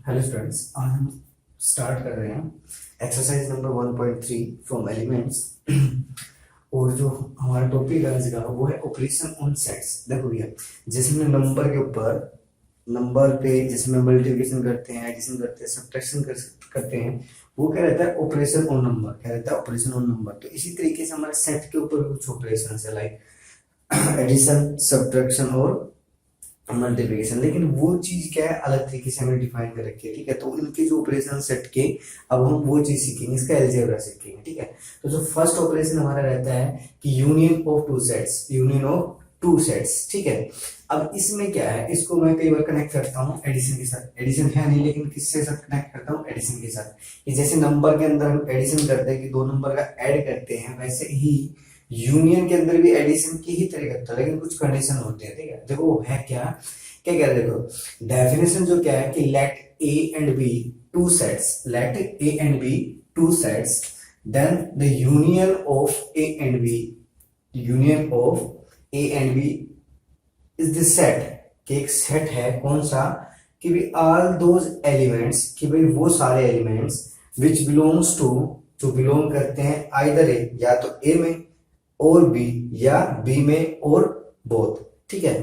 Hello students, आज हम start कर रहे हैं एक्सरसाइज नंबर 1.3 फ्रॉम एलिमेंट्स। और जो हमारा टॉपिक आज का वो है ऑपरेशन ऑन सेट्स। देखो भैया, जैसे हमने नंबर के ऊपर नंबर पे जैसे में मल्टीप्लिकेशन करते हैं, एडिशन करते हैं, सब्ट्रैक्शन करते हैं, वो क्या रहता है ऑपरेशन ऑन नंबर, क्या रहता है ऑपरेशन ऑन नंबर। तो इसी तरीके से हमारे सेट के ऊपर कुछ ऑपरेशन है लाइक एडिशन, सब्ट्रैक्शन और मल्टीप्लिकेशन। लेकिन वो चीज क्या है अलग तरीके से हमें डिफाइन कर रखी है, ठीक है। तो इनके जो ऑपरेशन सेट के अब हम वो चीज सीखेंगे, इसका अलजेब्रा सीखेंगे, ठीक है। तो जो फर्स्ट ऑपरेशन हमारा रहता है कि union of two sets, union of two sets, ठीक है। अब इसमें क्या है, इसको मैं कई बार कनेक्ट करता हूँ एडिशन के साथ। एडिशन है नहीं, लेकिन किसके साथ कनेक्ट करता हूँ, एडिशन के साथ। कि जैसे नंबर के अंदर हम एडिशन करते हैं कि दो नंबर का ऐड करते हैं, वैसे ही यूनियन के अंदर भी एडिशन की ही तरह करता है, लेकिन कुछ कंडीशन होते हैं, ठीक है। देखो वो है क्या क्या कह रहे हैं, देखो डेफिनेशन जो क्या है कि let A and B two sets, let A and B two sets, then the union of A and B, union of A and B is the set. कि एक सेट है कौन सा, कि भाई ऑल दोज एलिमेंट्स, कि भाई वो सारे एलिमेंट्स विच बिलोंग्स टू, जो बिलोंग करते हैं आइदर ए, या तो ए में और बी, या बी में और बोथ, ठीक है।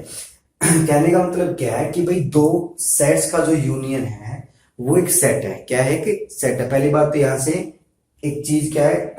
कहने का मतलब क्या है कि भाई दो सेट्स का जो यूनियन है वो एक सेट है। क्या है कि सेट है। पहली बात तो यहां से एक चीज क्या है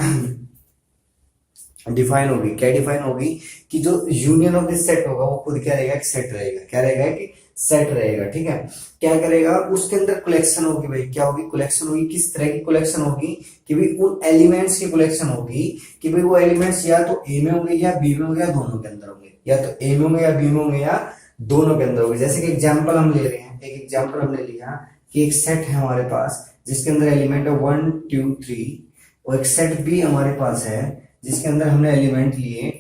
डिफाइन होगी, क्या डिफाइन होगी कि जो यूनियन ऑफ दिस सेट होगा वो खुद क्या रहेगा, एक सेट रहेगा। क्या रहेगा कि सेट रहेगा, ठीक है। क्या करेगा, उसके अंदर कलेक्शन होगी। भाई क्या होगी, कलेक्शन होगी। किस तरह की कलेक्शन होगी, कि भाई उन एलिमेंट्स की कलेक्शन होगी कि भाई वो एलिमेंट्स या तो ए में होंगे या बी में होंगे या दोनों के अंदर होंगे, या तो ए में होंगे या बी में होंगे या दोनों के अंदर होंगे। जैसे कि एग्जाम्पल हम ले रहे हैं, एक एग्जाम्पल हमने लिया कि एक सेट है हमारे पास जिसके अंदर एलिमेंट है 1 2 3, और एक सेट बी हमारे पास है जिसके अंदर हमने एलिमेंट लिए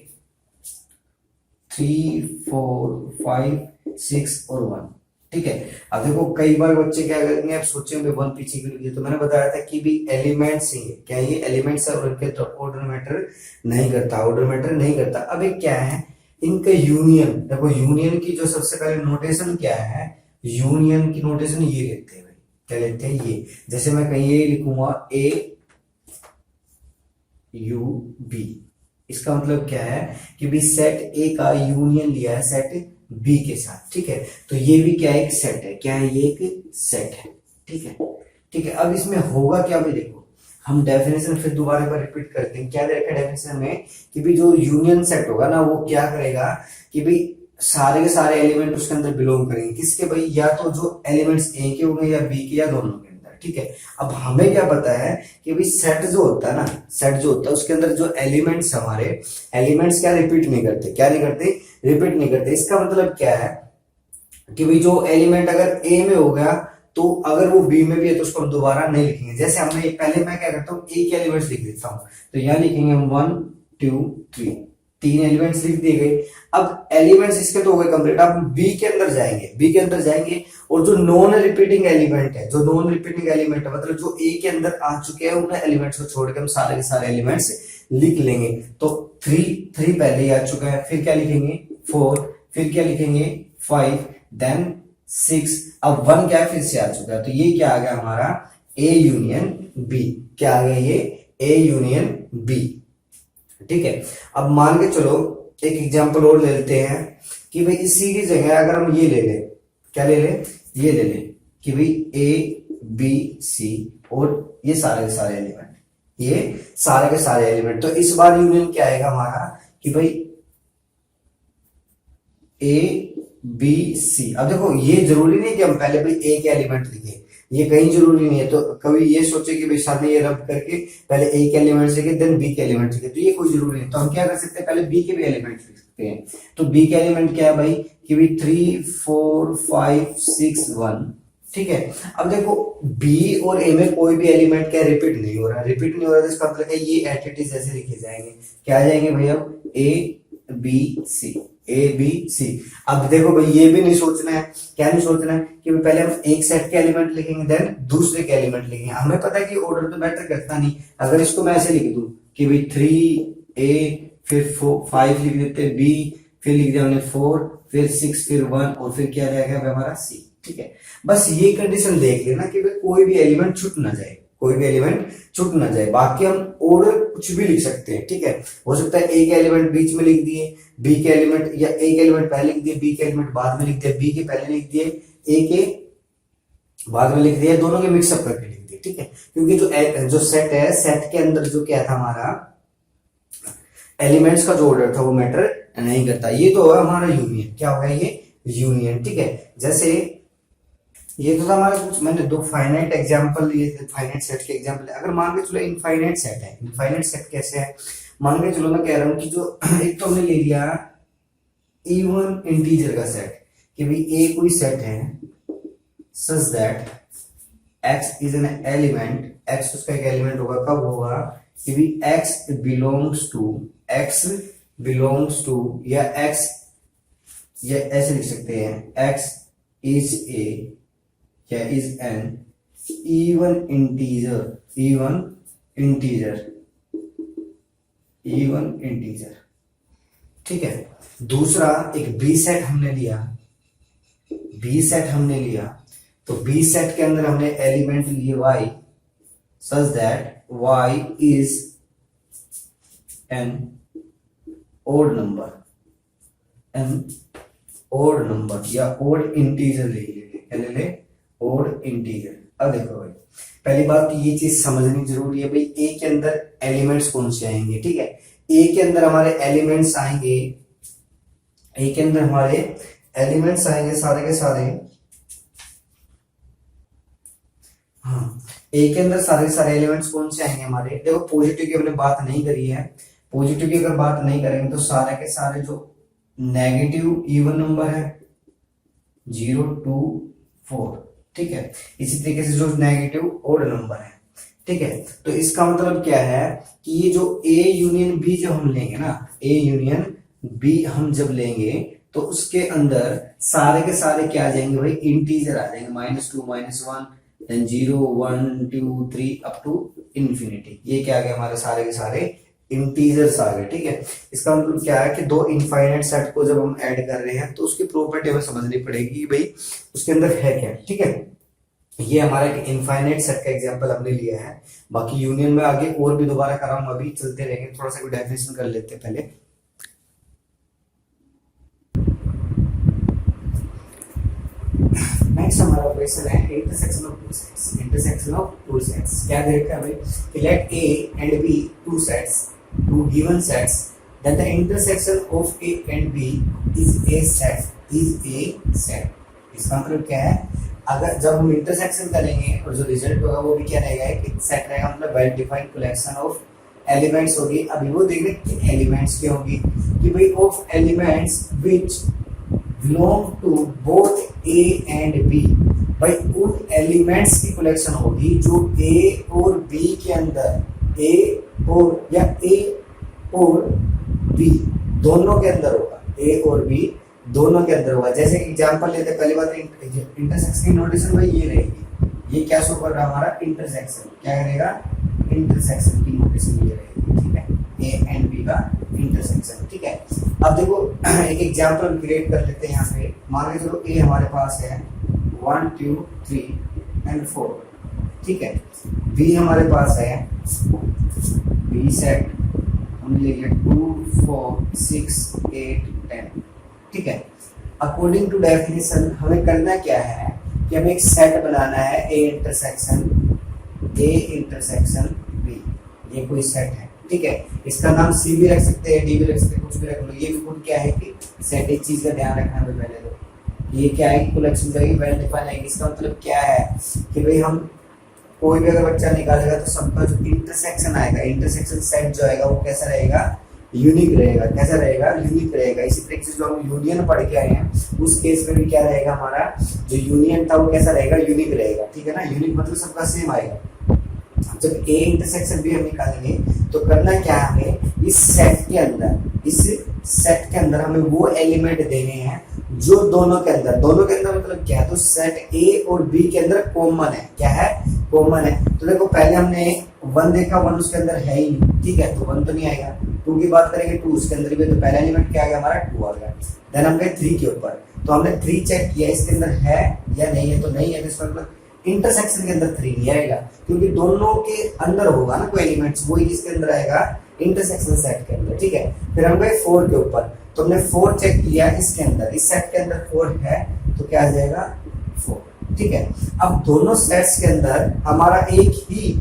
3 4 5 6 और 1, ठीक है। अब देखो कई बार बच्चे क्या करेंगे, आप सोचेंगे 1 पीछे क्यों लिखे, तो मैंने बताया था कि भी एलिमेंट्स ही क्या ये एलिमेंट्स है, और इनके तो ऑर्डर मैटर नहीं करता, ऑर्डर मैटर नहीं करता। अब एक क्या है इनका यूनियन। देखो यूनियन की जो सबसे पहले नोटेशन क्या है, यूनियन की नोटेशन ये लेते हैं भाई, क्या लेते हैं ये। जैसे मैं कहीं ये लिखूंगा ए यू बी, इसका मतलब क्या है कि भी सेट ए का यूनियन लिया है सेट बी के साथ, ठीक है। तो ये भी क्या है, एक सेट है। क्या है, ये एक सेट है, ठीक है, ठीक है। अब इसमें होगा क्या भाई, देखो हम डेफिनेशन फिर दोबारा एक बार रिपीट करते हैं। क्या देखा डेफिनेशन में कि भी जो यूनियन सेट होगा ना वो क्या करेगा कि भी सारे के सारे एलिमेंट उसके अंदर बिलोंग करेंगे। किसके भाई, या तो जो एलिमेंट्स ए के होंगे या बी के या दोनों के अंदर, ठीक है। अब हमें क्या पता है कि भाई सेट जो होता है ना, सेट जो होता है उसके अंदर जो एलिमेंट्स हमारे एलिमेंट्स क्या रिपीट नहीं करते, क्या नहीं करते, रिपीट नहीं करते। इसका मतलब क्या है कि भाई जो एलिमेंट अगर ए में हो गया तो अगर वो बी में भी है तो उसको हम दोबारा नहीं लिखेंगे। जैसे हमने पहले मैं क्या करता हूँ ए के एलिमेंट्स लिख देता हूँ, तो यहाँ लिखेंगे हम 1 2 3, तीन एलिमेंट्स लिख दिए गए। अब एलिमेंट्स इसके तो हो गए कंप्लीट। अब बी के अंदर जाएंगे, बी के अंदर जाएंगे और जो नॉन रिपीटिंग एलिमेंट है, जो नॉन रिपीटिंग एलिमेंट है मतलब जो ए के अंदर आ चुके हैं उन एलिमेंट्स को छोड़ के हम सारे के सारे एलिमेंट्स लिख लेंगे। तो 3 पहले ही आ चुका है, फिर क्या लिखेंगे 4, फिर क्या लिखेंगे 5, देन 6, अब 1 क्या फिर से आ चुका है। तो ये क्या आ गया हमारा ए यूनियन बी। क्या आ गया, ये ए यूनियन बी, ठीक है। अब मान के चलो एक एग्जांपल और ले लेते हैं कि भाई इसी की जगह अगर हम ये ले लें, क्या ले लें, ये ले लें कि भाई ए बी सी और ये सारे के सारे एलिमेंट, ये सारे के सारे एलिमेंट। तो इस बार यूनियन क्या आएगा हमारा कि भाई ए बी सी। अब देखो ये जरूरी नहीं कि हम पहले भाई ए के एलिमेंट लिखे, ये कहीं जरूरी नहीं है। तो कभी ये सोचे कि भाई सामने ये रब करके पहले ए के एलिमेंट लिखे देन बी के एलिमेंट लिखे, तो ये कोई जरूरी नहीं। तो हम क्या कर सकते हैं, पहले बी के भी एलिमेंट लिख सकते हैं। तो बी के एलिमेंट क्या है भाई कि भाई 3 4 5 6 1, ठीक है। अब देखो बी और ए में कोई भी एलिमेंट क्या रिपीट नहीं हो रहा, रिपीट नहीं हो रहा, तो इसका मतलब है ये एट इट इज ऐसे लिखे जाएंगे। क्या आ जाएंगे भैया, A B C, A B C. अब देखो भाई ये भी नहीं सोचना है, क्या नहीं सोचना है कि पहले हम एक सेट के एलिमेंट लिखेंगे देन दूसरे के एलिमेंट लिखेंगे। हमें पता है कि ऑर्डर तो मैटर करता नहीं। अगर इसको मैं ऐसे लिख दूं कि भाई 3 ए फिर 5 लिख देते बी, फिर लिख दिया हमने 4, फिर 6, फिर 1 और फिर क्या रहेगा हमारा सी। ठीक है। बस ये कंडीशन देख लेना कि भाई कोई भी एलिमेंट छूट ना जाए, कोई भी एलिमेंट छूट ना जाए। बाकी हम ऑर्डर कुछ भी लिख सकते हैं, ठीक है। हो सकता है एक एलिमेंट बीच में लिख दिए, बी के एलिमेंट, या एक एलिमेंट पहले लिख दिए, बी के एलिमेंट बाद में लिख दिया, बी के पहले लिख दिए, ए के बाद में लिख दिया, दोनों के मिक्सअप करके लिख दिए, ठीक है। क्योंकि जो सेट है, सेट के अंदर जो क्या था हमारा एलिमेंट्स का जो ऑर्डर था वो मैटर नहीं करता। ये तो होगा हमारा यूनियन, क्या होगा ये यूनियन, ठीक है। जैसे ये तो था हमारा कुछ, मैंने दो फाइनाइट एग्जांपल लिए थे, फाइनाइट सेट के एग्जांपल। अगर मान के चलो इनफाइनाइट सेट है, इनफाइनाइट सेट कैसे है, मान के चलो मैं कह रहा हूं कि जो एक तो हमने ले लिया इवन इंटीजर का सेट, कि भाई ए कोई सेट है such that x is an element, x उसका एक एलिमेंट होगा, कब होगा कि भाई x बिलोंग्स टू या x, या ऐसे लिख सकते हैं x इज ए या इज एन इवन इंटीजर, ठीक है। दूसरा एक बी सेट हमने लिया, तो बी सेट के अंदर हमने एलिमेंट लिए y such that y is an odd number या ओड इंटीजर ले ओड इंटीजर। अब देखो भाई, पहली बात तो ये चीज समझनी जरूरी है भाई, ए के अंदर एलिमेंट्स कौन से आएंगे, ठीक है। ए के अंदर हमारे एलिमेंट्स आएंगे, सारे के सारे, हाँ, ए के अंदर सारे के सारे एलिमेंट्स कौन से आएंगे हमारे। देखो पॉजिटिव की हमने बात नहीं करी है, पॉजिटिव की अगर बात नहीं करेंगे तो सारे के सारे जो नेगेटिव इवन नंबर है 0 2 4, ठीक है। इसी तरीके से जो नेगेटिव ओड नंबर है, ठीक है। तो इसका मतलब क्या है कि ये जो ए यूनियन बी जब हम लेंगे ना, ए यूनियन बी हम जब लेंगे तो उसके अंदर सारे के सारे क्या आ जाएंगे भाई, इंटीजर आ जाएंगे, -2 -1 देन 0 1 2 3 अप टू इंफिनिटी। ये क्या आ गया, हमारे सारे के सारे इंटीजर्स आ गए, ठीक है। इसका मतलब क्या है कि दो इनफाइनाइट सेट को जब हम ऐड कर रहे हैं तो उसकी प्रॉपर्टी हमें समझनी पड़ेगी भाई उसके अंदर है क्या, ठीक है। ये हमारा एक इनफाइनाइट सेट का एग्जांपल हमने लिया है। बाकी यूनियन में आगे और भी दोबारा कराऊंगा, अभी चलते रहेंगे, थोड़ा सा डेफिनेशन कर लेते हैं पहले। नेक्स्ट हमारा ऑपरेशन है इंटरसेक्शन ऑफ टू सेट्स। क्या देखा है भाई, let A and B two given sets, then the intersection of A and B is a set. इसका मतलब क्या है, अगर जब हम इंटरसेक्शन करेंगे और जो रिजल्ट होगा वो भी क्या रहेगा, एक सेट रहेगा, मतलब well defined collection of elements होगी। अभी वो देख रहे कि एलिमेंट्स क्या होगी, कि भाई of elements which belong to both A and B. भाई उन एलिमेंट्स की कलेक्शन होगी जो ए और बी के अंदर, ए और बी दोनों के अंदर होगा, ए और बी दोनों के अंदर होगा। जैसे एग्जांपल लेते हैं, पहली बात इंटरसेक्शन की नोटेशन भाई ये रहेगी, ये क्या शो कर रहा है हमारा इंटरसेक्शन, क्या करेगा इंटरसेक्शन की नोटेशन ये रहेगी, ठीक है, ए एंड बी का इंटरसेक्शन, ठीक है। अब देखो एक एग्जांपल क्रिएट कर लेते हैं यहाँ पे। मान के चलो ए हमारे पास है 1 2 3 एंड 4, ठीक है। बी हमारे पास है, बी सेट हमने ले लिया 2 4 6 8 10, ठीक है। अकॉर्डिंग टू डेफिनेशन हमें करना क्या है कि हमें एक सेट बनाना है ए इंटरसेक्शन बी, ये कोई सेट है, ठीक है। इसका नाम सी भी रख सकते हैं, डी भी रख सकते हैं, कुछ भी रख लो। ये भी कुछ क्या है कि सेट, एक चीज का ध्यान रखना है पहले तो, ये क्या है कि कलेक्शन का वेल डिफाइन है। इसका मतलब क्या है कि भाई हम कोई भी अगर बच्चा निकालेगा तो सबका जो इंटरसेक्शन आएगा, इंटरसेक्शन सेट जो आएगा वो कैसा रहेगा, यूनिक रहेगा। कैसा रहेगा, यूनिक रहेगा। इसी तरीके से जो हम यूनियन पढ़ के आए हैं उस केस में भी क्या रहेगा, हमारा जो यूनियन था वो कैसा रहेगा, यूनिक रहेगा, ठीक है ना। यूनिक मतलब सबका सेम आएगा। जब ए इंटरसेक्शन भी हम निकालेंगे तो करना क्या है, हमें इस सेट के अंदर हमें वो एलिमेंट देने हैं जो दोनों के अंदर मतलब क्या है, तो सेट ए और बी के अंदर कॉमन है। क्या है, कॉमन है। तो देखो पहले हमने 1 देखा, 1 उसके अंदर है ही नहीं, ठीक है, तो 1 तो नहीं आएगा। 2 की बात करेंगे, 2 उसके अंदर भी, तो पहला एलिमेंट क्या आ गया हमारा 2 आ गया। देन हम गए 3 के ऊपर, तो हमने 3 चेक किया, इसके अंदर है या नहीं है, तो नहीं है, तो इसका मतलब इंटरसेक्शन के अंदर 3 नहीं आएगा, क्योंकि दोनों के अंदर होगा ना कोई एलिमेंट्स, वही किसके अंदर आएगा, इंटरसेक्शन सेट के अंदर। ठीक है, फिर हम गए 4 के ऊपर, तो हमने 4 चेक किया इसके अंदर, इस सेट के अंदर 4 है, तो क्या आ जाएगा 4। ठीक है, अब दोनों सेट्स के अंदर हमारा एक ही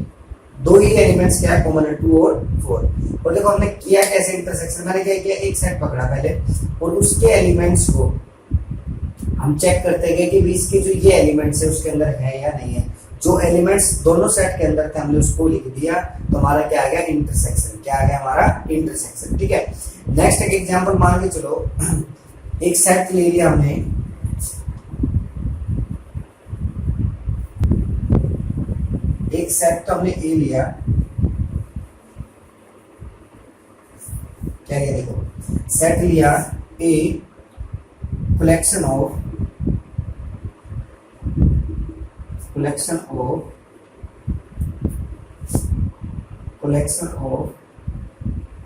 दो ही एलिमेंट्स क्या है कॉमन है, 2 और 4। और देखो हमने किया कैसे इंटरसेक्शन, मैंने क्या किया, एक सेट पकड़ा पहले और उसके एलिमेंट्स को हम चेक करते गए कि इसके जो ये एलिमेंट्स है उसके अंदर है या नहीं है। जो एलिमेंट्स दोनों सेट के अंदर थे हमने उसको लिख दिया, तो हमारा क्या आ गया, इंटरसेक्शन। क्या आ गया हमारा, इंटरसेक्शन। ठीक है, नेक्स्ट एक एग्जांपल मान के चलो, एक सेट ले लिया हमने, एक सेट तो हमने ए लिया, क्या क्या देखो, सेट लिया ए, collection of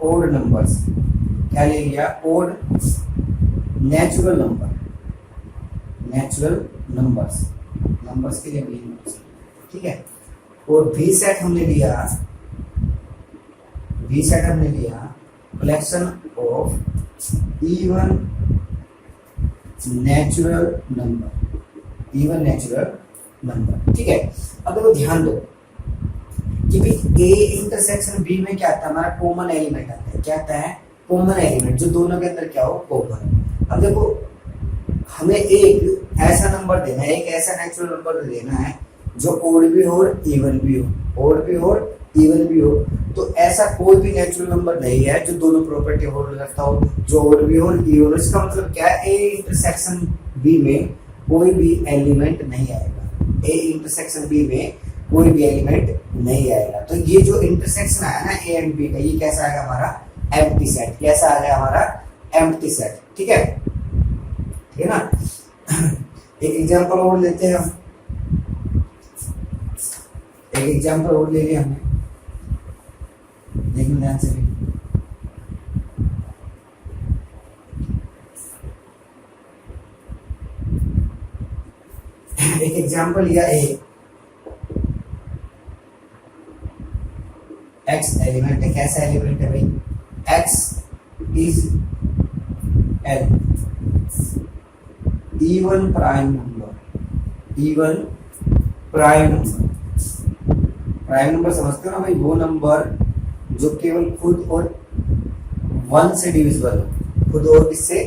odd numbers, क्या ले लिया, odd natural numbers के लिए भी, ठीक है। और बी सेट हमने लिया, collection of even natural number. ठीक है, अब देखो ध्यान दो कि भाई ए इंटरसेक्शन बी में क्या आता है, हमारा कॉमन एलिमेंट आता है। क्या आता है, कॉमन एलिमेंट, जो दोनों के अंदर क्या हो, कॉमन। अब देखो हमें एक ऐसा नंबर देना है, एक ऐसा नेचुरल नंबर देना है जो ओड भी हो और इवन भी हो, तो ऐसा कोई भी नेचुरल नंबर नहीं है जो दोनों प्रॉपर्टी होल्ड करता हो, जो ओड भी हो और इवन हो। इसका मतलब क्या है, ए इंटरसेक्शन बी में कोई भी एलिमेंट नहीं आएगा, ए इंटरसेक्शन बी में कोई भी एलिमेंट नहीं आएगा। तो ये जो इंटरसेक्शन आया ना ए एंड बी का, ये कैसा आएगा हमारा, एम्प्टी सेट। कैसा आ गया हमारा, एम्प्टी सेट। ठीक है ना। एक एग्जांपल और लेते हैं हम, एक एग्जांपल और ले लिया हमने, देखिए ध्यान से। एक एग्जांपल लिया ए, एक्स एलिमेंट है। कैसा एलिमेंट है भाई, x is an even prime number समझते हो ना भाई, वो नंबर जो केवल खुद और 1 से डिविजिबल हो, खुद और किससे,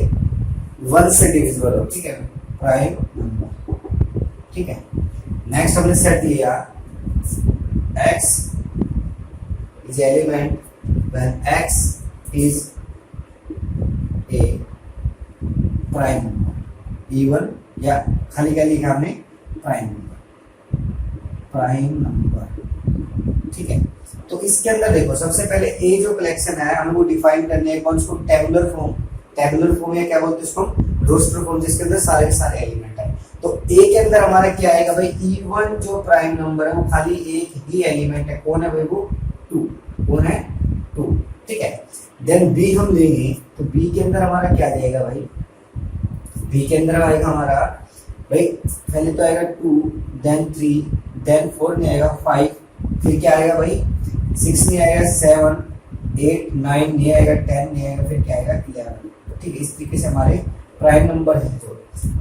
1 से डिविजिबल हो। ठीक है, प्राइम नंबर। ठीक है, नेक्स्ट हमने सेट लिया x is element when x is a prime number, even या खाली क्या लिखा हमने, प्राइम नंबर। ठीक है, तो इसके अंदर देखो सबसे पहले ए जो कलेक्शन है हमको डिफाइन करने है, कौन सी, टेबुलर फॉर्म या क्या बोलते हैं इसको, रोस्टर फॉर्म, जिसके अंदर सारे के सारे एलिमेंट है। तो ए के अंदर हमारा क्या आएगा भाई, इवन जो प्राइम नंबर है वो खाली एक ही एलिमेंट है, कौन है भाई, वो 2, कौन है, 2। ठीक है, देन बी हम लेंगे, तो बी के अंदर हमारा क्या जाएगा भाई, बी के अंदर आएगा हमारा भाई, पहले तो आएगा 2, देन 3, देन 4 नहीं आएगा, 5, फिर क्या आएगा भाई, 6 नहीं आएगा, 7, 8, 9 नहीं आएगा, 10 नहीं आएगा, फिर क्या आएगा, 11। ठीक है, इस तरीके से हमारे प्राइम नंबर है। तो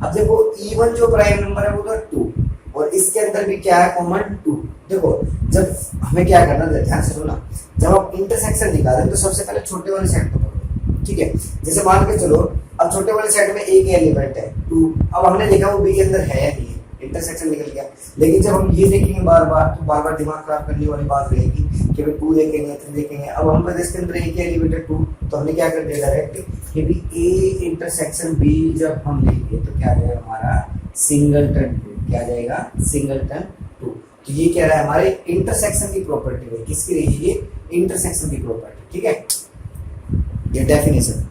अब देखो इवन जो प्राइम नंबर है वो तो 2, और इसके अंदर भी क्या है, कॉमन 2। देखो जब हमें क्या करना है, ध्यान से सुनना, जब आप इंटरसेक्शन निकालें तो सबसे पहले छोटे वाले सेट को पकड़ो। ठीक है, जैसे मान के चलो अब छोटे वाले सेट में एक एलिमेंट है 2, अब हमने देखा वो बी के अंदर है या नहीं है, इंटरसेक्शन निकल गया। लेकिन जब हम ये देखेंगे बार बार, तो बार बार दिमाग खराब करने वाली बात रहेगी कि भाई 2 देखेंगे, 3 देखेंगे। अब हम पर इसके अंदर एक एलिमेंट है 2, तो हमने क्या कर दिया डायरेक्ट कि भी ए इंटरसेक्शन बी जब हम लेंगे तो क्या आ जाएगा हमारा, सिंगलटन 2। क्या आ जाएगा, सिंगलटन 2। तो ये कह रहा है हमारे इंटरसेक्शन की प्रॉपर्टी है, किसकी रही ये, इंटरसेक्शन की प्रॉपर्टी। ठीक है, ये डेफिनेशन।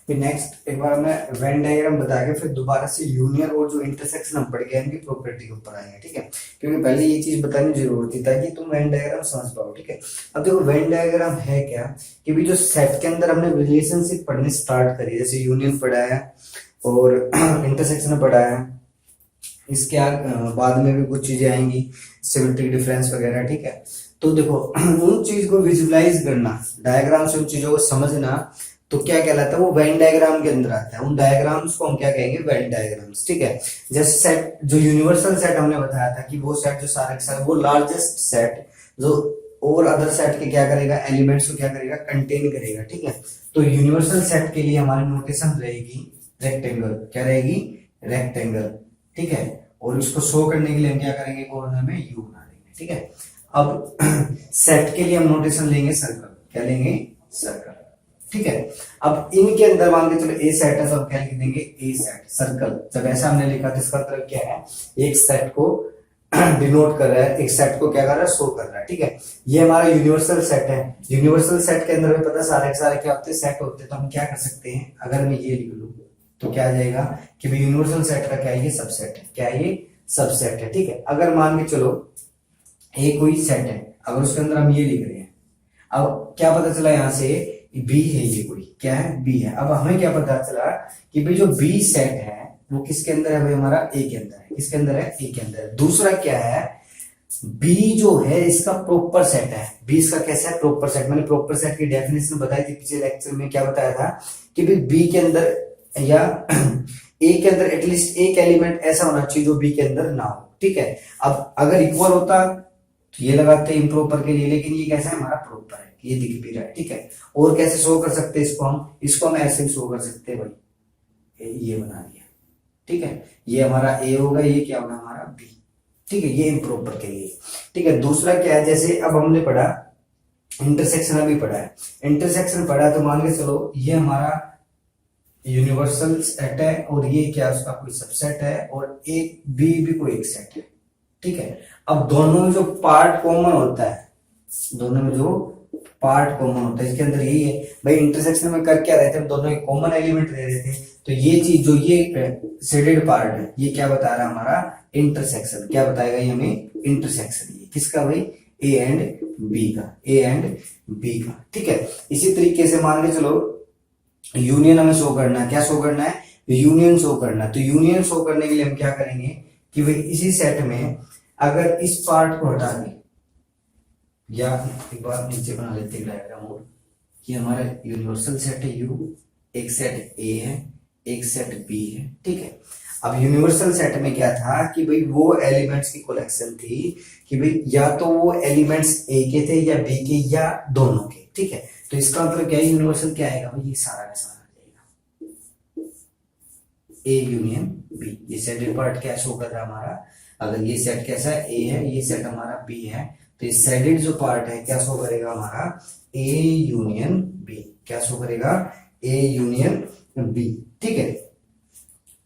फिर नेक्स्ट एक बार मैं वेन डायग्राम बता के फिर दोबारा से यूनियन और जो इंटरसेक्शन हम पढ़ गए इनकी प्रॉपर्टी के ऊपर आएंगे, ठीक है, क्योंकि पहले ये चीज बतानी जरूरत थी ताकि तुम वेन डायग्राम समझ पाओ, ठीक है। अब देखो वेन डायग्राम है क्या कि भी जो सेट के अंदर हमने रिलेशनशिप पढ़ने स्टार्ट करी, जैसे यूनियन पढ़ा है और इंटरसेक्शन पढ़ा है, इसके बाद में भी कुछ चीजें आएंगी, सिमेट्रिक डिफरेंस वगैरह, ठीक है। तो देखो उन चीज को विजुलाइज करना, डायग्राम से उन चीजों को समझना, तो क्या कहलाता है वो वेन डायग्राम के अंदर आता है। उन डायग्राम्स को हम क्या कहेंगे, वेन डायग्राम्स, ठीक है। जैसे सेट, जो यूनिवर्सल सेट हमने बताया था कि वो सेट जो सारे के सारे वो लार्जेस्ट सेट जो और अदर सेट के क्या करेगा, एलिमेंट्स को क्या करेगा, कंटेन करेगा, ठीक है। तो यूनिवर्सल सेट के लिए हमारी नोटेशन रहेगी रेक्टेंगल, क्या रहेगी, रेक्टेंगल, ठीक है। और इसको शो करने के लिए हम क्या करेंगे, कॉर्नर में यू बना देंगे, ठीक है। अब सेट के लिए हम नोटेशन लेंगे सर्कल, क्या लेंगे, सर्कल, ठीक है। अब इनके अंदर मान के चलो ए सेट है तो हम क्या लिख देंगे, ए सेट सर्कल। जब ऐसा हमने लिखा तो इसका मतलब क्या है, एक सेट को डिनोट कर रहा है, एक सेट को क्या कर रहा है, शो कर रहा है, ठीक है। ये हमारा यूनिवर्सल सेट है। यूनिवर्सल सेट के अंदर पता सारे के सारे क्या होते हैं, सेट होते हैं। तो हम क्या कर सकते हैं, अगर मैं ये लिख लूं तो क्या आ जाएगा कि भाई यूनिवर्सल सेट का क्या है, ये सबसेट है, क्या है, ये सबसेट है, ठीक है। अगर मान के चलो ए कोई सेट है, अगर उसके अंदर हम ये लिख रहे हैं, अब क्या पता चला यहाँ से बी है, ये कोई क्या है, बी है। अब हमें क्या पता चला कि भाई जो बी सेट है वो किसके अंदर है, भाई हमारा ए के अंदर है, किसके अंदर है, ए के अंदर है। दूसरा क्या है, बी जो है इसका प्रॉपर सेट है, बी इसका कैसा है, प्रॉपर सेट। मैंने प्रॉपर सेट की डेफिनेशन बताई थी पिछले लेक्चर में, क्या बताया था कि भाई बी के अंदर या ए के अंदर एटलीस्ट एक एलिमेंट ऐसा होना चाहिए जो बी के अंदर ना हो, ठीक है। अब अगर इक्वल होता तो ये लगाते हैं इम्प्रॉपर के लिए, लेकिन ये कैसा है, हमारा प्रॉपर है, ये दिख भी रहा है, ठीक है। और कैसे शो कर सकते हैं इसको हम ऐसे भी शो कर सकते हैं, भाई ये बना दिया, ठीक है। ये हमारा ए होगा, ये क्या होगा, हमारा बी, ठीक है। ये इम्प्रॉपर के लिए, ठीक है। दूसरा क्या है, जैसे अब हमने पढ़ा इंटरसेक्शन, अभी पढ़ा है इंटरसेक्शन पढ़ा, तो मान के चलो ये हमारा यूनिवर्सल सेट है और ये क्या उसका कोई सबसेट है, और एक बी भी कोई एक सेट है, ठीक है। अब दोनों में जो पार्ट कॉमन होता है, दोनों में जो पार्ट कॉमन होता है, इसके अंदर यही है भाई, इंटरसेक्शन में कर क्या रहे थे, दोनों एक कॉमन एलिमेंट ले रहे थे। तो ये चीज जो ये शेडेड पार्ट है, ये क्या बता रहा है, हमारा इंटरसेक्शन, क्या बताएगा ये हमें, इंटरसेक्शन, ये किसका भाई, ए एंड बी का, ए एंड बी का, ठीक है। इसी तरीके से मान के चलो यूनियन हमें शो करना है, क्या शो करना है, यूनियन शो करना है। तो यूनियन शो करने के लिए हम क्या करेंगे कि भाई इसी सेट में अगर इस पार्ट को हटा दें, या एक बार नीचे बना लेते हैं डायग्राम, और ये हमारा यूनिवर्सल सेट है यू, एक सेट ए है, एक सेट बी है, ठीक है। अब यूनिवर्सल सेट में क्या था कि भाई वो एलिमेंट्स की कलेक्शन थी कि भाई या तो वो एलिमेंट्स ए के थे या बी के या दोनों के, ठीक है। तो इसका मतलब क्या है, यूनिवर्सल क्या आएगा भाई, ये सारा का सारा आ जाएगा, ए यूनियन बी। ये सेटेड पार्ट क्या शो कर रहा है हमारा, अगर ये सेट कैसा है, ए है, ये सेट हमारा बी है, तो ये सेटेड जो पार्ट है क्या शो करेगा हमारा, ए यूनियन बी, क्या शो करेगा, ए यूनियन बी, ठीक है।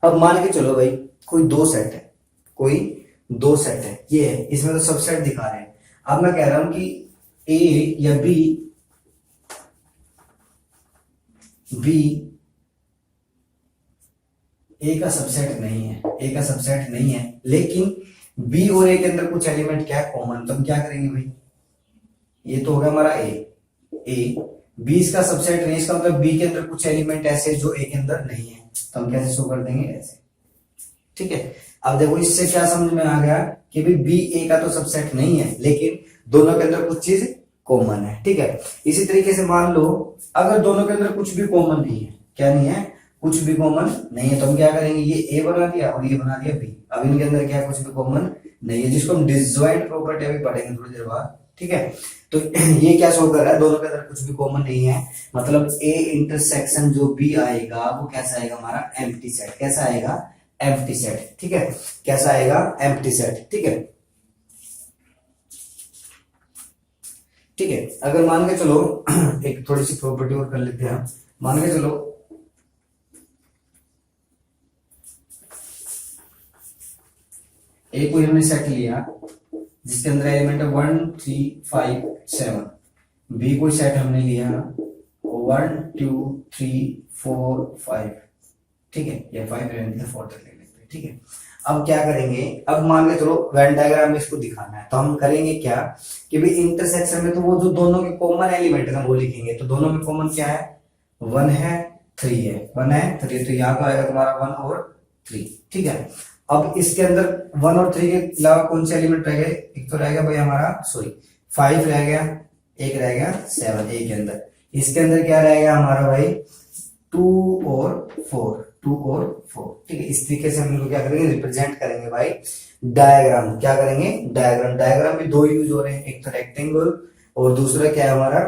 अब मान के चलो भाई कोई दो सेट है, कोई दो सेट है, ये है, इसमें तो सबसेट दिखा रहे हैं। अब मैं कह रहा हूं कि ए या बी ए का सबसेट नहीं है, ए का सबसेट नहीं है, लेकिन बी और ए के अंदर कुछ एलिमेंट क्या है, कॉमन। तो हम क्या करेंगे भाई, ये तो होगा हमारा ए बी इसका सबसेट नहीं, इसका मतलब बी के अंदर कुछ एलिमेंट ऐसे जो ए के अंदर नहीं है, तो हम कैसे शो कर देंगे, ऐसे, ठीक है। अब देखो इससे क्या समझ में आ गया कि भाई बी ए का तो सबसेट नहीं है, लेकिन दोनों के अंदर कुछ चीज कॉमन है, ठीक है। इसी तरीके से मान लो अगर दोनों के अंदर कुछ भी कॉमन नहीं है, क्या नहीं है, कुछ भी कॉमन नहीं है, तो हम क्या करेंगे, ये ए बना दिया और ये बना दिया बी। अब इनके अंदर क्या कुछ भी कॉमन नहीं है, जिसको हम डिसजॉइंट प्रॉपर्टी अभी पढ़ेंगे थोड़ी देर बाद, ठीक है। तो ये क्या शो कर रहा है, दोनों के अंदर कुछ भी कॉमन नहीं है, मतलब ए इंटरसेक्शन जो बी आएगा वो कैसा आएगा, हमारा एम्प्टी सेट, कैसा आएगा, एम्प्टी सेट, ठीक है, कैसा आएगा, एम्प्टी सेट, ठीक है, ठीक है। अगर मान के चलो एक थोड़ी सी प्रॉपर्टी और कर लेते हैं, मान के चलो ए कोई हमने सेट लिया जिसके अंदर एलिमेंट है 1 3 5 7, बी कोई सेट हमने लिया 1 2 3 4 5, ठीक है, या 5 रहने देते, 4 तक ले लेते हैं, ठीक है। अब क्या करेंगे, अब मान के चलो वेन डायग्राम में इसको दिखाना है, तो हम करेंगे क्या कि भाई इंटरसेक्शन में तो वो जो दोनों के कॉमन एलिमेंट है वो लिखेंगे। तो दोनों में कॉमन क्या है, 1 है 3 है, 1 है 3, तो यहाँ तो आएगा तुम्हारा 1 और 3, ठीक है। अब इसके अंदर 1 और 3 के अलावा कौन से एलिमेंट रह गए, एक तो रह गया भाई हमारा 5 रह गया, एक रह गया 7 ए के अंदर। इसके अंदर क्या रहेगा हमारा भाई 2 और 4, 2 और 4, ठीक है। इस तरीके से हम लोग क्या करेंगे, रिप्रेजेंट करेंगे भाई डायग्राम। क्या करेंगे, डायग्राम। डायग्राम में दो यूज हो रहे हैं, एक तो रेक्टेंगल और दूसरा क्या है हमारा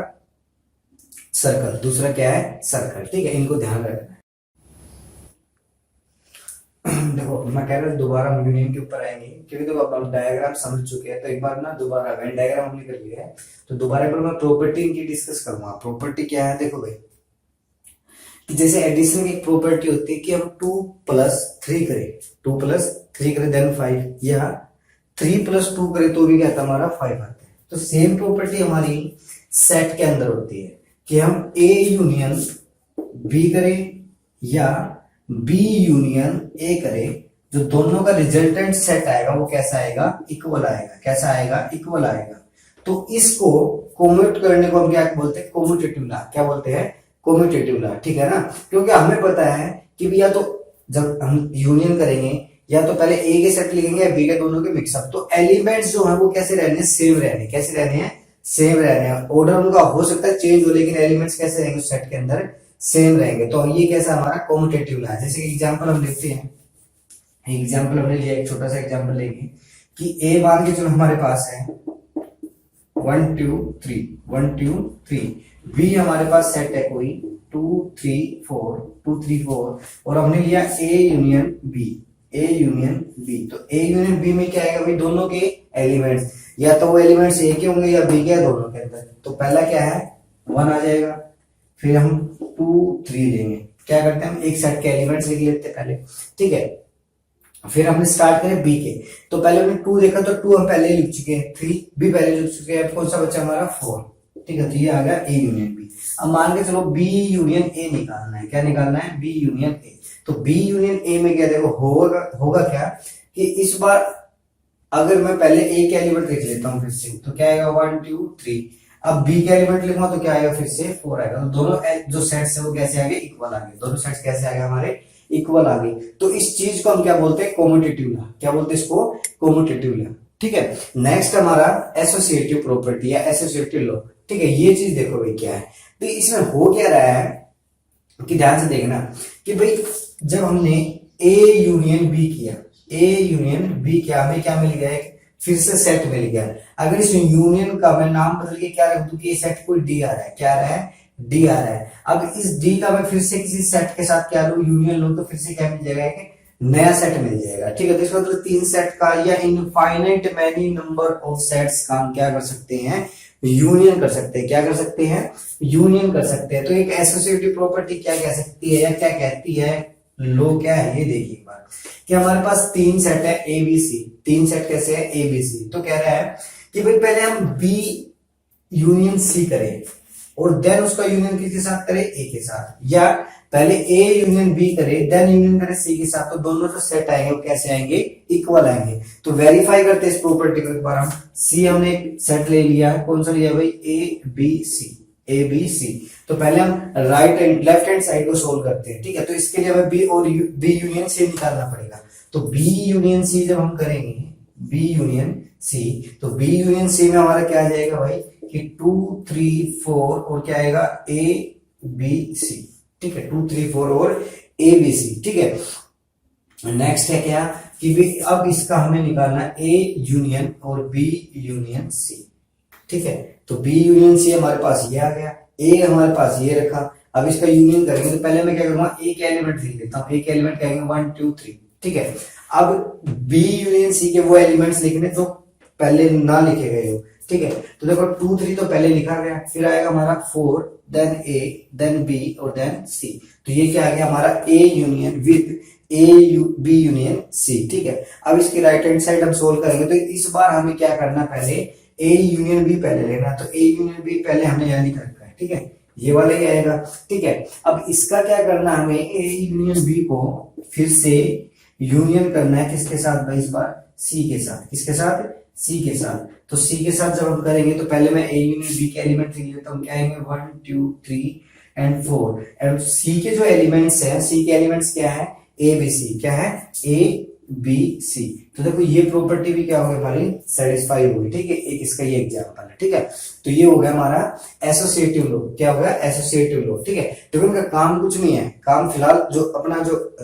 सर्कल, दूसरा क्या है सर्कल, ठीक है। इनको ध्यान रखना है। देखो मैं कह रहा हूँ दोबारा हम यूनियन के ऊपर आएंगे, क्योंकि देखो अब हम डायग्राम समझ चुके हैं, तो एक बार ना दोबारा वेन डायग्राम हमने कर लिया है, तो दोबारा पर मैं प्रॉपर्टी इनकी डिस्कस करूंगा। प्रॉपर्टी क्या है, देखो भाई कि जैसे एडिशन की एक प्रॉपर्टी होती है कि हम 2 + 3 करें, 2 + 3 करें देन 5, या 3 + 2 करें तो भी क्या आता है हमारा 5 आता है। तो सेम प्रॉपर्टी हमारी सेट के अंदर होती है कि हम A यूनियन B करें या B यूनियन A करें, जो दोनों का रिजल्टेंट सेट आएगा वो कैसा आएगा, इक्वल आएगा। कैसा आएगा, इक्वल आएगा। तो इसको कोम्यूट करने को हम क्या बोलते हैं, कोम्यूटेटिव लॉ। क्या बोलते हैं, कोम्यूटेटिव लॉ, ठीक है ना। क्योंकि हमें पता है कि भैया तो जब हम यूनियन करेंगे या तो पहले ए के सेट लिखेंगे या बी के, दोनों के मिक्सअप, तो एलिमेंट्स जो है वो कैसे रहने हैं, सेम रहने। कैसे रहने हैं, सेम रहने हैं। ऑर्डर उनका हो सकता है चेंज हो, लेकिन एलिमेंट्स कैसे रहेंगे सेट के अंदर, सेम रहेंगे। तो ये कैसा हमारा कोम्यूटेटिव लॉ है। जैसे कि एग्जांपल हम देखते हैं, एग्जांपल हमने लिया, एक छोटा सा एग्जांपल लेंगे कि ए मान के चलो हमारे पास है 1 2 3, 1 2 3, बी हमारे पास सेट है कोई 2 3 4, 2 3 4, और हमने लिया A union B, A union B. तो ए यूनियन बी में क्या आएगा भाई, दोनों के एलिमेंट्स, या तो वो एलिमेंट्स ए के होंगे या बी के, दोनों के अंदर। तो पहला क्या है 1 आ जाएगा, फिर हम 2 3 लेंगे। क्या करते हैं हम एक सेट के एलिमेंट्स लिख लेते हैं पहले, ठीक है। फिर हमने स्टार्ट करें बी के, तो पहले हमने 2 देखा तो 2 हम पहले लिख चुके हैं, 3 भी पहले लिख चुके हैं, कौन सा बच्चा हमारा 4, ठीक है। तो ये आ गया ए यूनियन बी। अब मान के चलो बी यूनियन ए निकालना है। क्या निकालना है, बी यूनियन ए। तो बी यूनियन ए में क्या देखो होगा क्या कि इस बार अगर मैं पहले ए के एलिमेंट लिख लेता हूँ फिर से, तो क्या आएगा 1 2 3। अब बी के एलिमेंट लिखूंगा तो क्या आएगा, फिर से 4 आएगा। तो दोनों जो सेट्स है वो कैसे आगे, इक्वल आगे। दोनों सेट्स कैसे आगे हमारे, इक्वल आगे। तो इस चीज को हम क्या बोलते हैं, कोम्यूटेटिव लॉ। क्या बोलते हैं इसको, कोम्यूटेटिव लॉ, ठीक है। नेक्स्ट हमारा एसोसिएटिव प्रॉपर्टी या एसोसिएटिव लॉ, ठीक है। ये चीज देखो भाई क्या है, तो इसमें हो क्या रहा है कि ध्यान से देखना कि भाई जब हमने ए यूनियन बी किया, ए यूनियन बी किया, हमें क्या मिल गया, एक फिर से सेट मिल गया। अगर इस यूनियन का मैं नाम बदल के क्या रख दूं कि ये सेट कोई डी आ रहा है, क्या आ रहा है, डी आ रहा है। अब इस डी का मैं फिर से किसी सेट के साथ क्या लूं, यूनियन लूं, तो फिर से क्या मिल जाएगा, एक नया सेट मिल जाएगा, ठीक है। तो इसका मतलब 3 सेट का या infinite many number of sets का हम क्या कर सकते हैं, यूनियन कर सकते हैं। क्या कर सकते हैं, यूनियन कर सकते हैं। तो एक एसोसिएटिव प्रॉपर्टी क्या कह सकती है या क्या कहती है, लो क्या है, ये देखिए एक बार कि हमारे पास 3 सेट है ए बी सी। 3 सेट कैसे है, ए बी सी। तो कह रहा है कि भाई पहले हम बी यूनियन सी करें और देन उसका यूनियन किसके साथ करें, ए के साथ, या पहले ए यूनियन बी करे देन यूनियन करे सी के साथ। तो दोनों जो सेट आएंगे वो कैसे आएंगे, इक्वल आएंगे। तो वेरीफाई करते हैं इस प्रॉपर्टी को एक बार हम। सी हमने एक सेट ले लिया है, कौन सा लिया भाई, A B C, A B C. तो पहले हम right and left hand side को सोल्व करते हैं, ठीक है। तो इसके लिए हमें बी और बी यूनियन सी निकालना पड़ेगा। तो बी यूनियन सी जब हम करेंगे, बी यूनियन सी, तो बी यूनियन सी में हमारा क्या आ जाएगा भाई कि 2 3 4 और क्या आएगा, ए बी सी, ठीक है। 2 3 4 और ए बी सी, ठीक है। नेक्स्ट है क्या कि भाई अब इसका हमें निकालना ए यूनियन और बी यूनियन सी, ठीक है। तो बी यूनियन सी हमारे पास ये आ गया, ए हमारे पास ये रखा। अब इसका यूनियन करेंगे तो पहले मैं क्या करूंगा, ए के एलिमेंट लिख लेता हूं। ए के एलिमेंट कहेंगे 1 2 3, ठीक है। अब बी यूनियन सी के वो एलिमेंट्स लिखने तो पहले ना लिखे गए हो, ठीक है। तो देखो 2 3 तो पहले लिखा गया, फिर आएगा हमारा 4 देन ए देन बी और देन सी। तो ये क्या आ गया हमारा A union with B union C, ठीक है। अब इसकी राइट हैंड साइड हम सोल्व करेंगे तो इस बार हमें क्या करना, पहले ए यूनियन बी पहले लेना। तो ए यूनियन बी पहले हमने यहां लिख रखा है, ठीक है। ये वाला ही आएगा, ठीक है। अब इसका क्या करना है, हमें ए यूनियन बी को फिर से यूनियन करना है, किसके साथ भाई, इस बार सी के साथ। किसके साथ, सी के साथ। तो सी के साथ जब हम करेंगे तो पहले मैं ए यूनियन बी के एलिमेंट लिख लेता हूँ, क्या आएंगे 1 2 3 एंड 4। एंड सी के जो एलिमेंट्स है, सी के एलिमेंट्स क्या है, ए बी सी, क्या है, ए बी सी। तो देखो ये प्रॉपर्टी भी क्या होगी हमारी, सेटिस्फाई होगी, ठीक है। एक इसका ये एग्जांपल है, ठीक है। तो ये हो गया हमारा एसोसिएटिव लॉ, क्या हो गया, एसोसिएटिव लॉ, ठीक है। तो इनका काम कुछ नहीं है, काम फिलहाल जो अपना जो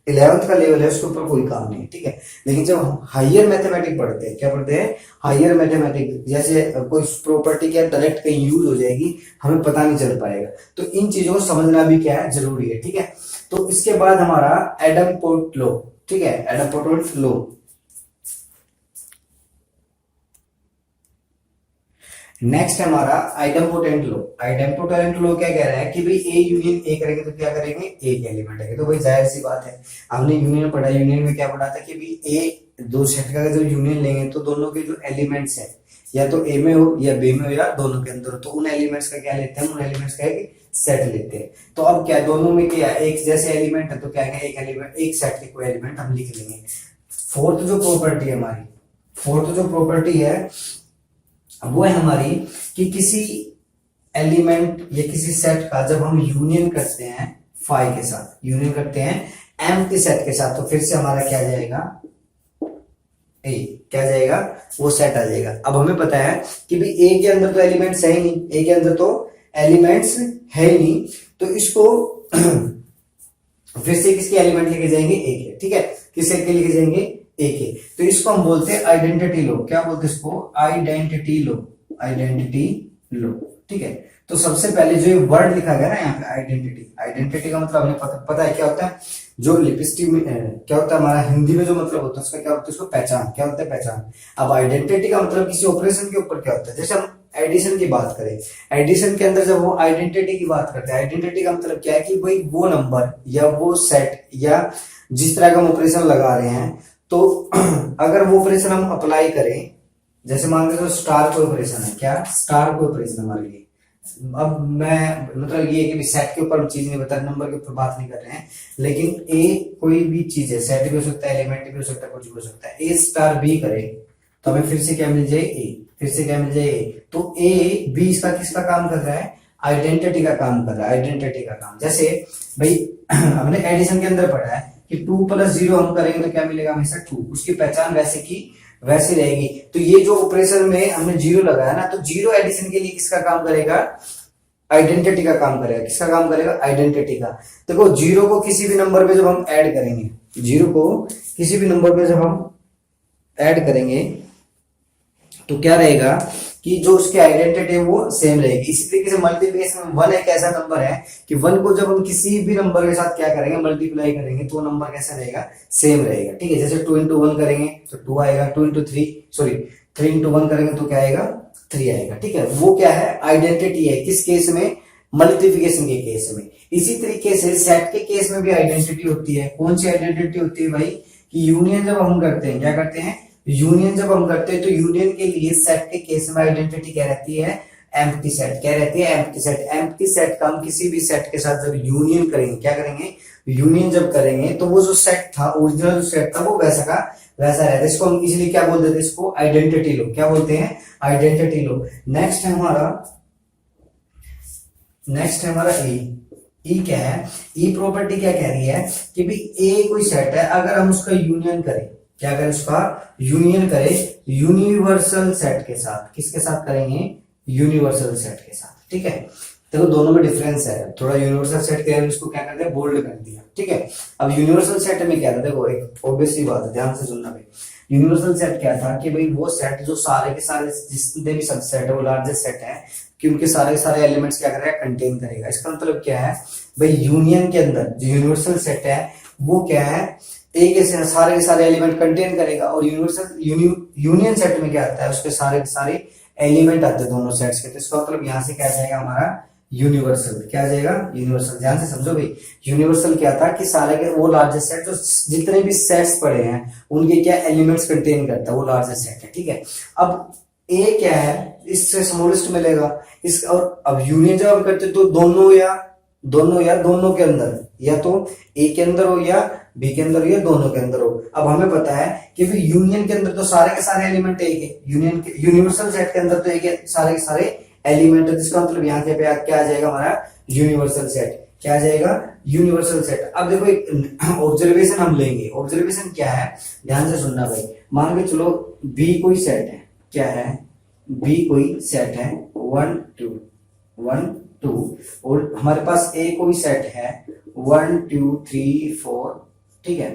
11th का लेवल है उसके ऊपर कोई काम नहीं है, ठीक है। लेकिन जब हम हायर मैथमेटिक्स पढ़ते हैं, क्या पढ़ते हैं, हायर मैथमेटिक्स, जैसे कोई प्रॉपर्टी क्या डायरेक्ट कहीं यूज हो जाएगी, हमें पता नहीं चल पाएगा। तो इन चीजों को समझना भी क्या है, जरूरी है, ठीक है। तो इसके बाद हमारा एडमपोर्ट लॉ, ठीक है, एडमपोर्ट लॉ। नेक्स्ट है हमारा आइडेम्पोटेंट लॉ। आइडेम्पोटेंट लॉ क्या कह रहा है कि भाई ए यूनियन ए करेंगे तो क्या करेंगे, ए के एलिमेंट है। तो भाई जाहिर सी बात है, हमने यूनियन पढ़ा, यूनियन में क्या पढ़ा था कि भाई ए दो सेट का जो यूनियन लेंगे तो दोनों के जो एलिमेंट्स है या तो ए में हो या बी में हो या दोनों के अंदर हो, तो उन एलिमेंट्स का क्या लेते हैं, उन एलिमेंट्स का एक सेट लेते हैं। तो अब क्या दोनों में क्या एक जैसे एलिमेंट है तो क्या है, एक एलिमेंट, एक सेट के कोई एलिमेंट हम लिख लेंगे। फोर्थ जो प्रॉपर्टी है हमारी, फोर्थ जो प्रॉपर्टी है वो है हमारी कि किसी एलिमेंट या किसी सेट का जब हम यूनियन करते हैं फाई के साथ, यूनियन करते हैं एम्प्टी सेट के साथ, तो फिर से हमारा क्या जाएगा, ए, क्या जाएगा, वो सेट आ जाएगा। अब हमें पता है कि भाई ए के अंदर तो एलिमेंट्स है ही नहीं, ए के अंदर तो एलिमेंट्स है ही नहीं, तो इसको फिर से किसके एलिमेंट लेके जाएंगे, ए के, ठीक है। किसके के लेके जाएंगे, ए के। तो इसको हम बोलते हैं आइडेंटिटी लो, क्या बोलते हैं इसको, आइडेंटिटी लो, आइडेंटिटी लो, ठीक है। तो सबसे पहले जो ये वर्ड लिखा गया ना यहाँ पे आइडेंटिटी, आइडेंटिटी का मतलब हमें पता है क्या होता है, जो लिपस्टिक में क्या होता है हमारा हिंदी में जो मतलब होता है उसका क्या होता है, उसको पहचान, क्या होता है, पहचान। अब आइडेंटिटी का मतलब किसी ऑपरेशन के ऊपर क्या होता है, जैसे हम एडिशन की बात करें, एडिशन के अंदर जब वो आइडेंटिटी की बात करते हैं, आइडेंटिटी का मतलब क्या है कि भाई वो नंबर या वो सेट या जिस तरह का हम ऑपरेशन लगा रहे हैं, तो अगर वो ऑपरेशन हम अप्लाई करें, जैसे मान लो स्टार कोई ऑपरेशन है, क्या स्टार कोई ऑपरेशन हमारे लिए। अब मैं मतलब ये कि सेट के ऊपर चीज नहीं बता, नंबर के ऊपर बात नहीं कर रहे हैं, लेकिन ए कोई भी चीज है, सेट भी हो सकता है, एलिमेंट भी हो सकता है, कुछ भी हो सकता है। ए स्टार बी करे तो हमें फिर से क्या मिल जाए, ए, फिर से क्या मिल जाए, ए। तो ए बी इसका किसका काम कर रहा है, आइडेंटिटी का काम कर रहा है, आइडेंटिटी का काम। जैसे भाई हमने एडिशन के अंदर पढ़ा है कि 2 + 0 हम करेंगे तो क्या मिलेगा, हमेशा 2, उसकी पहचान वैसे की वैसे रहेगी। तो ये जो ऑपरेशन में हमने 0 लगाया ना, तो 0 एडिशन के लिए किसका काम करेगा, आइडेंटिटी का काम करेगा। किसका काम करेगा, आइडेंटिटी का। देखो 0 को किसी भी नंबर पे जब हम ऐड करेंगे, 0 को किसी भी नंबर पे जब हम ऐड करेंगे तो क्या रहेगा कि जो उसकी आइडेंटिटी है वो सेम रहेगी। इसी तरीके से मल्टीप्लिकेशन में 1 एक ऐसा नंबर है कि 1 को जब हम किसी भी नंबर के साथ क्या करेंगे, मल्टीप्लाई करेंगे, तो नंबर कैसा रहेगा, सेम रहेगा, ठीक है। जैसे 2 × 1 करेंगे तो 2 आएगा, 2 × 3 सॉरी 3 × 1 करेंगे तो क्या आएगा, 3 आएगा, ठीक है। वो क्या है, आइडेंटिटी है, किस केस में, मल्टीप्लिकेशन के केस में। इसी तरीके से सेट के केस में भी आइडेंटिटी होती है। कौन सी आइडेंटिटी होती है भाई, कि यूनियन जब हम करते हैं, क्या करते हैं, यूनियन जब हम करते हैं तो यूनियन के लिए सेट के केस में आइडेंटिटी क्या रहती है, एम्प्टी सेट, क्या रहती है, एम्प्टी सेट। एम्प्टी सेट का हम किसी भी सेट के साथ जब यूनियन करेंगे, क्या करेंगे, यूनियन जब करेंगे तो वो जो सेट था, ओरिजिनल जो सेट था वो वैसा का वैसा रहता है। इसको हम इसलिए क्या बोलते थे, इसको आइडेंटिटी लो, क्या बोलते हैं, आइडेंटिटी लो। नेक्स्ट है हमारा ई क्या है, ई प्रॉपर्टी क्या कह रही है कि भाई ए कोई सेट है, अगर हम उसका यूनियन करें, क्या करें, उसका यूनियन करें यूनिवर्सल सेट के साथ। किसके साथ करेंगे, यूनिवर्सल सेट के साथ, ठीक है। देखो दोनों में डिफरेंस है थोड़ा। यूनिवर्सल सेट के इसको क्या करते हैं, बोल्ड कर दिया, ठीक है। अब यूनिवर्सल सेट में क्या था, देखो एक ऑब्वियसली बात है, ध्यान से सुनना भाई। यूनिवर्सल सेट क्या था कि भाई वो सेट जो सारे के सारे जितने भी सबसेट है वो लार्जेस्ट सेट है, कि उनके सारे के सारे एलिमेंट्स क्या करेगा, कंटेन करेगा। इसका मतलब क्या है भाई, यूनियन के अंदर जो यूनिवर्सल सेट है वो क्या है, एक ऐसे सारे के सारे एलिमेंट कंटेन करेगा। और यूनियन सेट में क्या आता है, उसके सारे के सारे एलिमेंट आते हैं दोनों सेट्स के। तो इसका मतलब यहाँ से क्या जाएगा हमारा, यूनिवर्सल, क्या जाएगा, यूनिवर्सल। ध्यान से समझो भाई, यूनिवर्सल क्या था कि सारे के वो लार्जेस्ट सेट, जो जितने भी सेट्स पड़े हैं उनके क्या एलिमेंट्स कंटेन करता है, वो लार्जेस्ट सेट है, ठीक है। अब ए क्या है, इससे स्मॉलेस्ट मिलेगा इस, और अब यूनियन जब हम करते तो दोनों के अंदर, या तो ए के अंदर हो या बी के अंदर हो या दोनों के अंदर हो। अब हमें पता है कि फिर यूनियन के अंदर तो सारे के सारे एलिमेंट एक है, यूनियन के यूनिवर्सल सेट के अंदर तो एक है सारे के सारे एलिमेंट है, जिसका मतलब यहाँ के पे क्या आ जाएगा हमारा यूनिवर्सल सेट, क्या आ जाएगा यूनिवर्सल सेट। अब देखो एक ऑब्जर्वेशन हम लेंगे, ऑब्जर्वेशन क्या है ध्यान से सुनना भाई। मान के चलो बी कोई सेट है, क्या है बी कोई सेट है 1 2 1 2, और हमारे पास ए कोई सेट है 1 2 3 4, ठीक है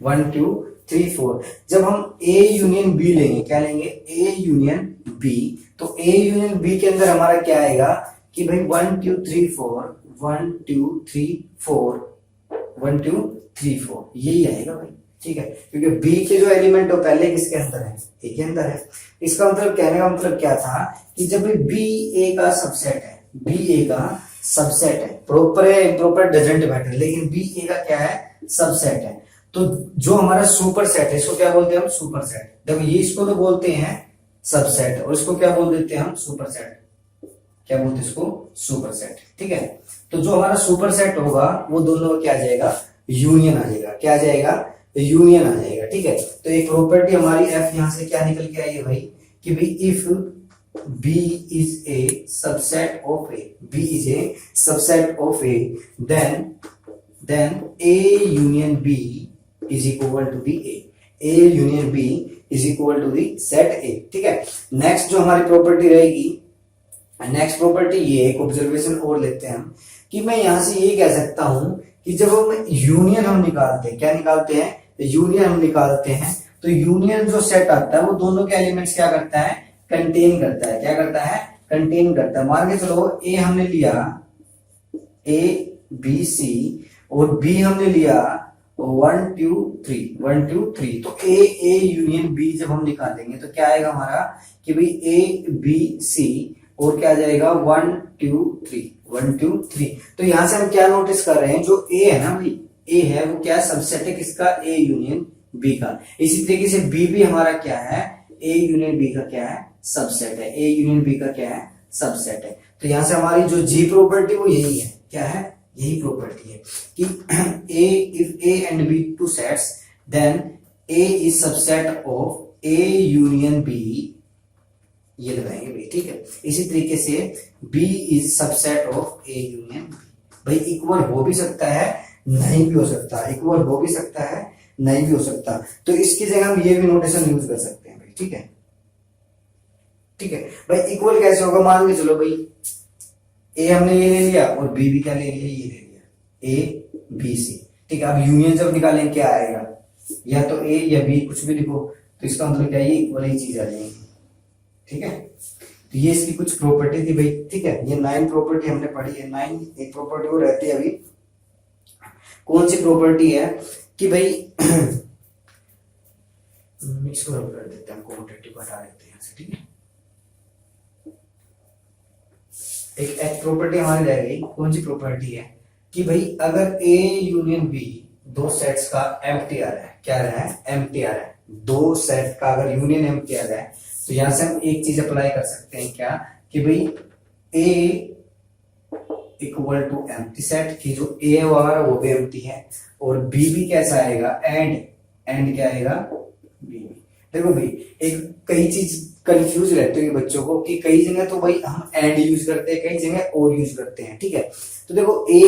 1 2 3 4। जब हम ए यूनियन बी लेंगे, क्या लेंगे ए यूनियन बी, तो ए यूनियन बी के अंदर हमारा क्या आएगा कि भाई 1 2 3 4 1 2 3 4 1 2 3 4, यही आएगा भाई, ठीक है, क्योंकि बी के जो एलिमेंट हो पहले किसके अंदर है, ए के अंदर है। इसका मतलब कहने का मतलब क्या था कि जब बी ए का सबसेट है, बी ए का सबसेट है, प्रॉपर है इम्प्रॉपर डजंट मैटर, लेकिन बी ए का क्या है सबसेट है, तो जो हमारा सुपर सेट है इसको क्या बोलते हैं हम सुपर सेट। देखो ये इसको तो बोलते हैं सबसेट, और इसको क्या बोल देते हैं हम सुपर सेट, क्या बोलते हैं इसको सुपर सेट, ठीक है। तो जो हमारा सुपर सेट होगा वो दोनों का क्या आ जाएगा यूनियन आ जाएगा, क्या आ जाएगा यूनियन आ जाएगा, ठीक है। तो एक प्रॉपर्टी हमारी एफ यहां से क्या निकल के आई है भाई कि भाई if B is a subset of A, B is a subset of A, then A union B is equal to the A union B is equal to the set A, ठीक है। नेक्स्ट जो हमारी property रहेगी, next property ये एक observation और लेते हैं हम कि मैं यहां से ये कह सकता हूं कि जब हम यूनियन हम निकालते हैं, क्या निकालते हैं यूनियन हम निकालते हैं, तो यूनियन जो सेट आता है वो दोनों के एलिमेंट्स क्या करता है कंटेन करता है, क्या करता है कंटेन करता है। मान के चलो ए हमने लिया ए बी सी और बी हमने लिया 1 2 3 1 2 3, तो ए यूनियन बी जब हम निकालेंगे तो क्या आएगा हमारा कि भाई ए बी सी और क्या आ जाएगा 1 2 3 1 2 3। तो यहां से हम क्या नोटिस कर रहे हैं, जो ए है ना भाई ए है वो क्या सबसेट है किसका ए यूनियन बी का। इसी तरीके से बी भी हमारा क्या है ए यूनियन बी का क्या है सबसेट है, ए यूनियन बी का क्या है सबसेट है। तो यहां से हमारी जो जी प्रॉपर्टी वो यही है, क्या है यही प्रॉपर्टी है कि A if A and B two sets then A is subset of A union B, ये लगाएंगे भाई, ठीक है। इसी तरीके से B is subset of A union B, भाई इक्वल हो भी सकता है नहीं भी हो सकता, इक्वल हो भी सकता है नहीं भी हो सकता, तो इसकी जगह हम ये भी नोटेशन यूज कर सकते हैं भाई, ठीक है ठीक है भाई। इक्वल कैसे होगा, मान के चलो भाई ए हमने ये ले लिया और बी भी क्या ले लिया ये ले लिया ए बी सी, ठीक है। अब यूनियन जब निकालें क्या आएगा, या तो ए या बी कुछ भी लिखो, तो इसका मतलब क्या है इक्वल ही चीज आ जाएगी, ठीक है। तो ये इसकी कुछ प्रॉपर्टी थी भाई, ठीक है। ये 9 प्रॉपर्टी हमने पढ़ी है, 9 एक प्रॉपर्टी वो रहती है अभी, कौन सी प्रॉपर्टी है कि भाई इसको रब कर देते हैं, क्वांटिटी को हटा देते हैं यहाँ से, ठीक है। एक प्रॉपर्टी हमारी रह गई, कौन सी प्रॉपर्टी है कि भाई अगर ए यूनियन बी दो सेट्स का एम्प्टीयर है, क्या रहा है एम्प्टीयर है, दो सेट का अगर यूनियन एम्प्टीयर है, तो यहां से हम एक चीज अप्लाई कर सकते हैं क्या कि भाई ए इक्वल टू एम्प्टी सेट, की जो ए है वो भी एम्प्टी है, और बी भी कैसा आएगा एंड क्या आएगा बी। देखो भाई एक कई चीज कंफ्यूज रहते हैं बच्चों को कि कई जगह तो भाई हम एंड यूज करते हैं, कई जगह और यूज करते हैं, ठीक है। तो देखो ए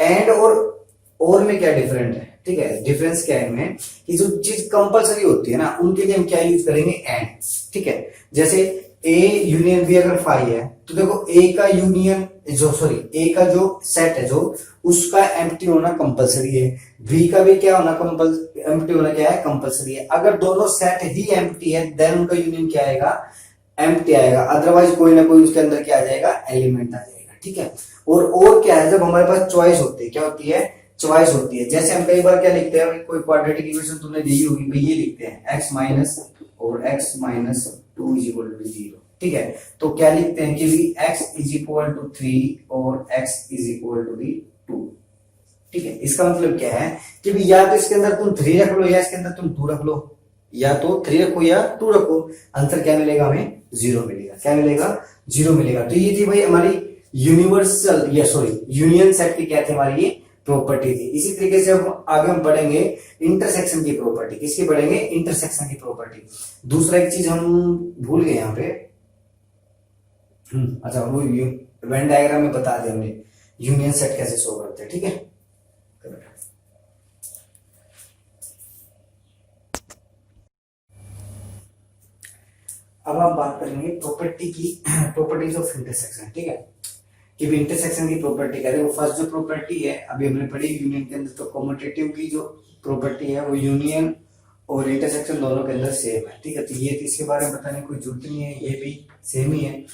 एंड और में क्या डिफरेंट है, ठीक है। डिफरेंस क्या है इनमें कि जो चीज कंपलसरी होती है ना उनके लिए हम क्या यूज करेंगे एंड, ठीक है। जैसे ए यूनियन बी अगर 5 है तो देखो ए का यूनियन ए का जो सेट है जो उसका एम्प्टी होना कंपलसरी है, बी का भी क्या होना एम्प्टी होना क्या है कंपलसरी है। अगर दोनों सेट ही एम्प्टी है देन उनका यूनियन क्या आएगा एम्प्टी आएगा, अदरवाइज कोई ना कोई उसके अंदर क्या आ जाएगा एलिमेंट आ जाएगा, ठीक है। और क्या है जब हमारे पास चॉइस होती है, क्या होती है चॉइस होती है। जैसे हम कई बार क्या लिखते हैं, कोई क्वाड्रेटिक इक्वेशन तुमने दी होगी भाई, ये लिखते हैं x माइनस और x minus 2 is equal to 0, ठीक है। तो क्या लिखते हैं कि भी x इज इक्वल टू 3 और x इज इक्वल टू 2, ठीक है। इसका मतलब क्या है कि भी या तो इसके अंदर तुम 3 रख लो या इसके अंदर तुम 2 रख लो, या तो 3 रखो या 2 रखो, आंसर क्या मिलेगा हमें? 0 मिलेगा। क्या मिलेगा? 0 मिलेगा। तो ये थी भाई हमारी यूनिवर्सल या सॉरी यूनियन सेट की क्या थी हमारी? ये प्रॉपर्टी थी। इसी तरीके से अब आगे हम पढ़ेंगे इंटरसेक्शन की प्रॉपर्टी। किसकी पढ़ेंगे? इंटरसेक्शन की प्रॉपर्टी। दूसरा एक चीज हम भूल गए यहाँ पे, अच्छा वो वेन डायग्राम में बता दिया हमने यूनियन सेट कैसे शो करते हैं, ठीक है। अब हम बात करेंगे प्रॉपर्टी की, प्रॉपर्टीज ऑफ इंटरसेक्शन, ठीक है। कि भी इंटरसेक्शन की प्रॉपर्टी क्या है? वो फर्स्ट जो प्रॉपर्टी है अभी हमने पढ़ी यूनियन के अंदर, तो कॉम्यूटेटिव की जो प्रॉपर्टी है वो यूनियन और इंटरसेक्शन दोनों के अंदर सेम है, ठीक है। तो ये इसके बारे में बताने की कोई जरूरत नहीं है, ये भी सेम ही है,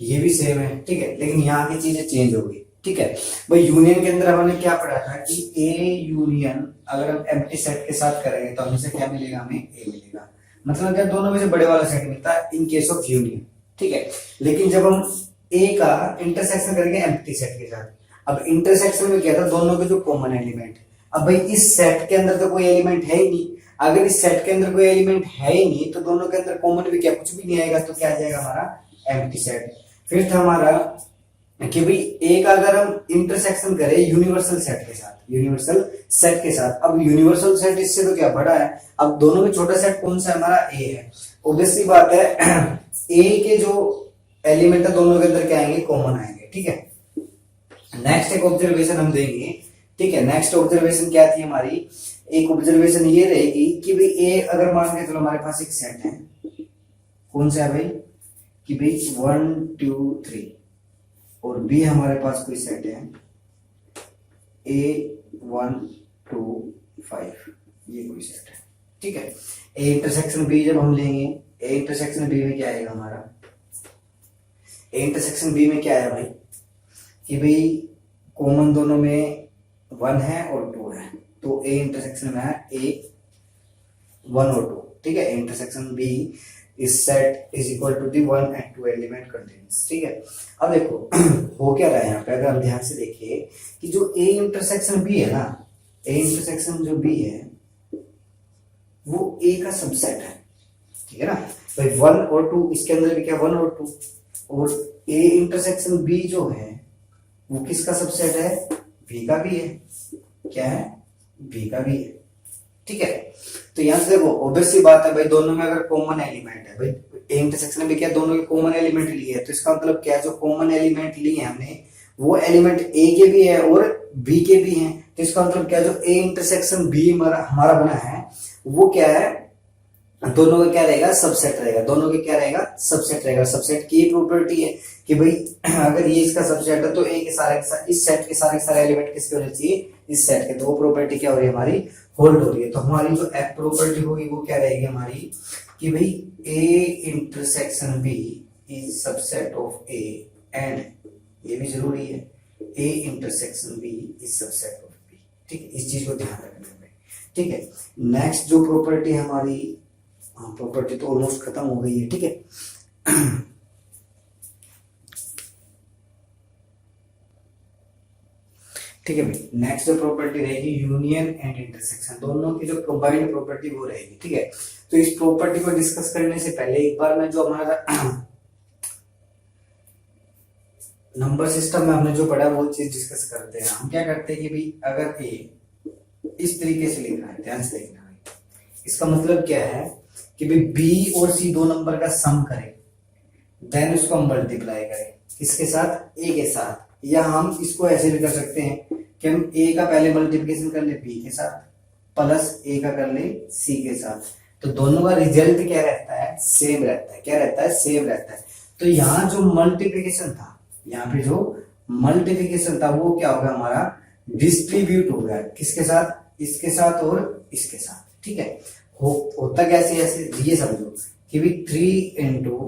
ये भी सेम है, ठीक है। लेकिन यहाँ की चीजें चेंज हो गई, ठीक है। भाई यूनियन के अंदर हमने क्या पढ़ा था कि ए यूनियन अगर हम एम्प्टी सेट के साथ करेंगे तो हमें से क्या मिलेगा? हमें ए मिलेगा। मतलब क्या? दोनों में से बड़े वाला सेट मिलता है इन केस ऑफ यूनियन, ठीक है। लेकिन जब हम ए का इंटरसेक्शन करेंगे एम्प्टी सेट के साथ, अब इंटरसेक्शन में क्या था? दोनों के जो कॉमन एलिमेंट, अब भाई इस सेट के अंदर तो कोई एलिमेंट है ही नहीं। अगर इस सेट के अंदर कोई एलिमेंट है ही नहीं तो दोनों के अंदर कॉमन भी क्या? कुछ भी नहीं आएगा। तो क्या आ जाएगा हमारा? Empty set. फिर था हमारा कि भाई एक अगर हम इंटरसेक्शन करें यूनिवर्सल सेट के साथ, यूनिवर्सल सेट के साथ, अब यूनिवर्सल सेट इससे तो क्या बड़ा है। अब दोनों में छोटा सेट कौन सा है? हमारा ए है। ऑब्वियसली बात है ए के जो एलिमेंट है दोनों के अंदर क्या आएंगे? कॉमन आएंगे, ठीक है। नेक्स्ट एक ऑब्जर्वेशन हम देंगे, ठीक है। नेक्स्ट ऑब्जर्वेशन क्या थी हमारी? एक ऑब्जर्वेशन ये रहेगी कि भाई ए अगर मान के चलो हमारे पास एक सेट है, कौन सा है भाई? कि भाई 1 2 3, और बी हमारे पास कोई सेट है ए 1 2 5, ये कोई सेट है, ठीक है। ए इंटरसेक्शन बी जब हम लेंगे, ए इंटरसेक्शन बी में क्या आएगा हमारा? ए इंटरसेक्शन बी में क्या है भाई? कि भाई कॉमन दोनों में 1 है और 2 है, तो ए इंटरसेक्शन में है ए 1 और 2, ठीक है। इंटरसेक्शन बी इस set is equal to the 1 and 2 element contains, ठीक है। अब देखो हो क्या रहा है यहाँ पे, अगर हम ध्यान से देखिए कि जो ए इंटरसेक्शन बी है ना, ए इंटरसेक्शन जो बी है वो ए का सबसेट है, ठीक है ना। भाई 1 और 2 इसके अंदर भी क्या? 1 और 2, और ए इंटरसेक्शन बी जो है वो किसका सबसेट है? बी का भी है। क्या है? बी का भी है, ठीक है। तो यहां से देखो ऑब्वियसली बात है भाई दोनों में अगर कॉमन एलिमेंट है, भाई ए इंटरसेक्शन में क्या दोनों के कॉमन एलिमेंट लिए है, तो इसका मतलब क्या है? जो कॉमन एलिमेंट लिए हमने वो एलिमेंट ए के भी है और बी के भी हैं, तो इसका मतलब क्या? जो ए इंटरसेक्शन बी हमारा बना है वो क्या है? दोनों का क्या रहेगा? सबसेट रहेगा। दोनों के क्या रहेगा? सबसेट रहेगा। सबसेट की प्रॉपर्टी है कि भाई अगर ये इसका सबसेट है तो ए के सारे इस सेट के सारे एलिमेंट किसके होने चाहिए? इस सेट के। तो वो प्रॉपर्टी क्या हो रही है हमारी? होल्ड हो रही है। तो हमारी जो एफ प्रॉपर्टी होगी वो क्या रहेगी हमारी? कि भाई A intersection B is subset of A, and ये भी जरूरी है A intersection B is subset of B, ठीक है। इस चीज को ध्यान रखना है, ठीक है। नेक्स्ट जो प्रॉपर्टी हमारी, प्रॉपर्टी तो ऑलमोस्ट खत्म हो गई है, ठीक है। ठीक है भाई, नेक्स्ट जो प्रॉपर्टी रहेगी यूनियन एंड इंटरसेक्शन, दोनों की जो कंबाइंड प्रॉपर्टी वो रहेगी, ठीक है। तो इस प्रॉपर्टी को डिस्कस करने से पहले एक बार मैं जो हमारा नंबर सिस्टम में हमने जो पढ़ा वो चीज डिस्कस करते हैं। हम क्या करते हैं कि भाई अगर ए इस तरीके से लिखना है, ध्यान से देखना है, इसका मतलब क्या है कि भाई बी और सी दो नंबर का सम करें, देन उसको हम मल्टीप्लाई करें किसके साथ? ए के साथ। या हम इसको ऐसे भी कर सकते हैं कि हम ए का पहले मल्टीप्लिकेशन कर ले बी के साथ, प्लस ए का कर ले सी के साथ, तो दोनों का रिजल्ट क्या रहता है? सेम रहता है। क्या रहता है? सेम रहता है। तो यहाँ जो मल्टीप्लिकेशन था, यहाँ पे जो मल्टीप्लिकेशन था वो क्या होगा हमारा? डिस्ट्रीब्यूट हो गया किसके साथ? इसके साथ और इसके साथ, ठीक है। होता कैसे? ऐसे ये समझो कि भी 3 into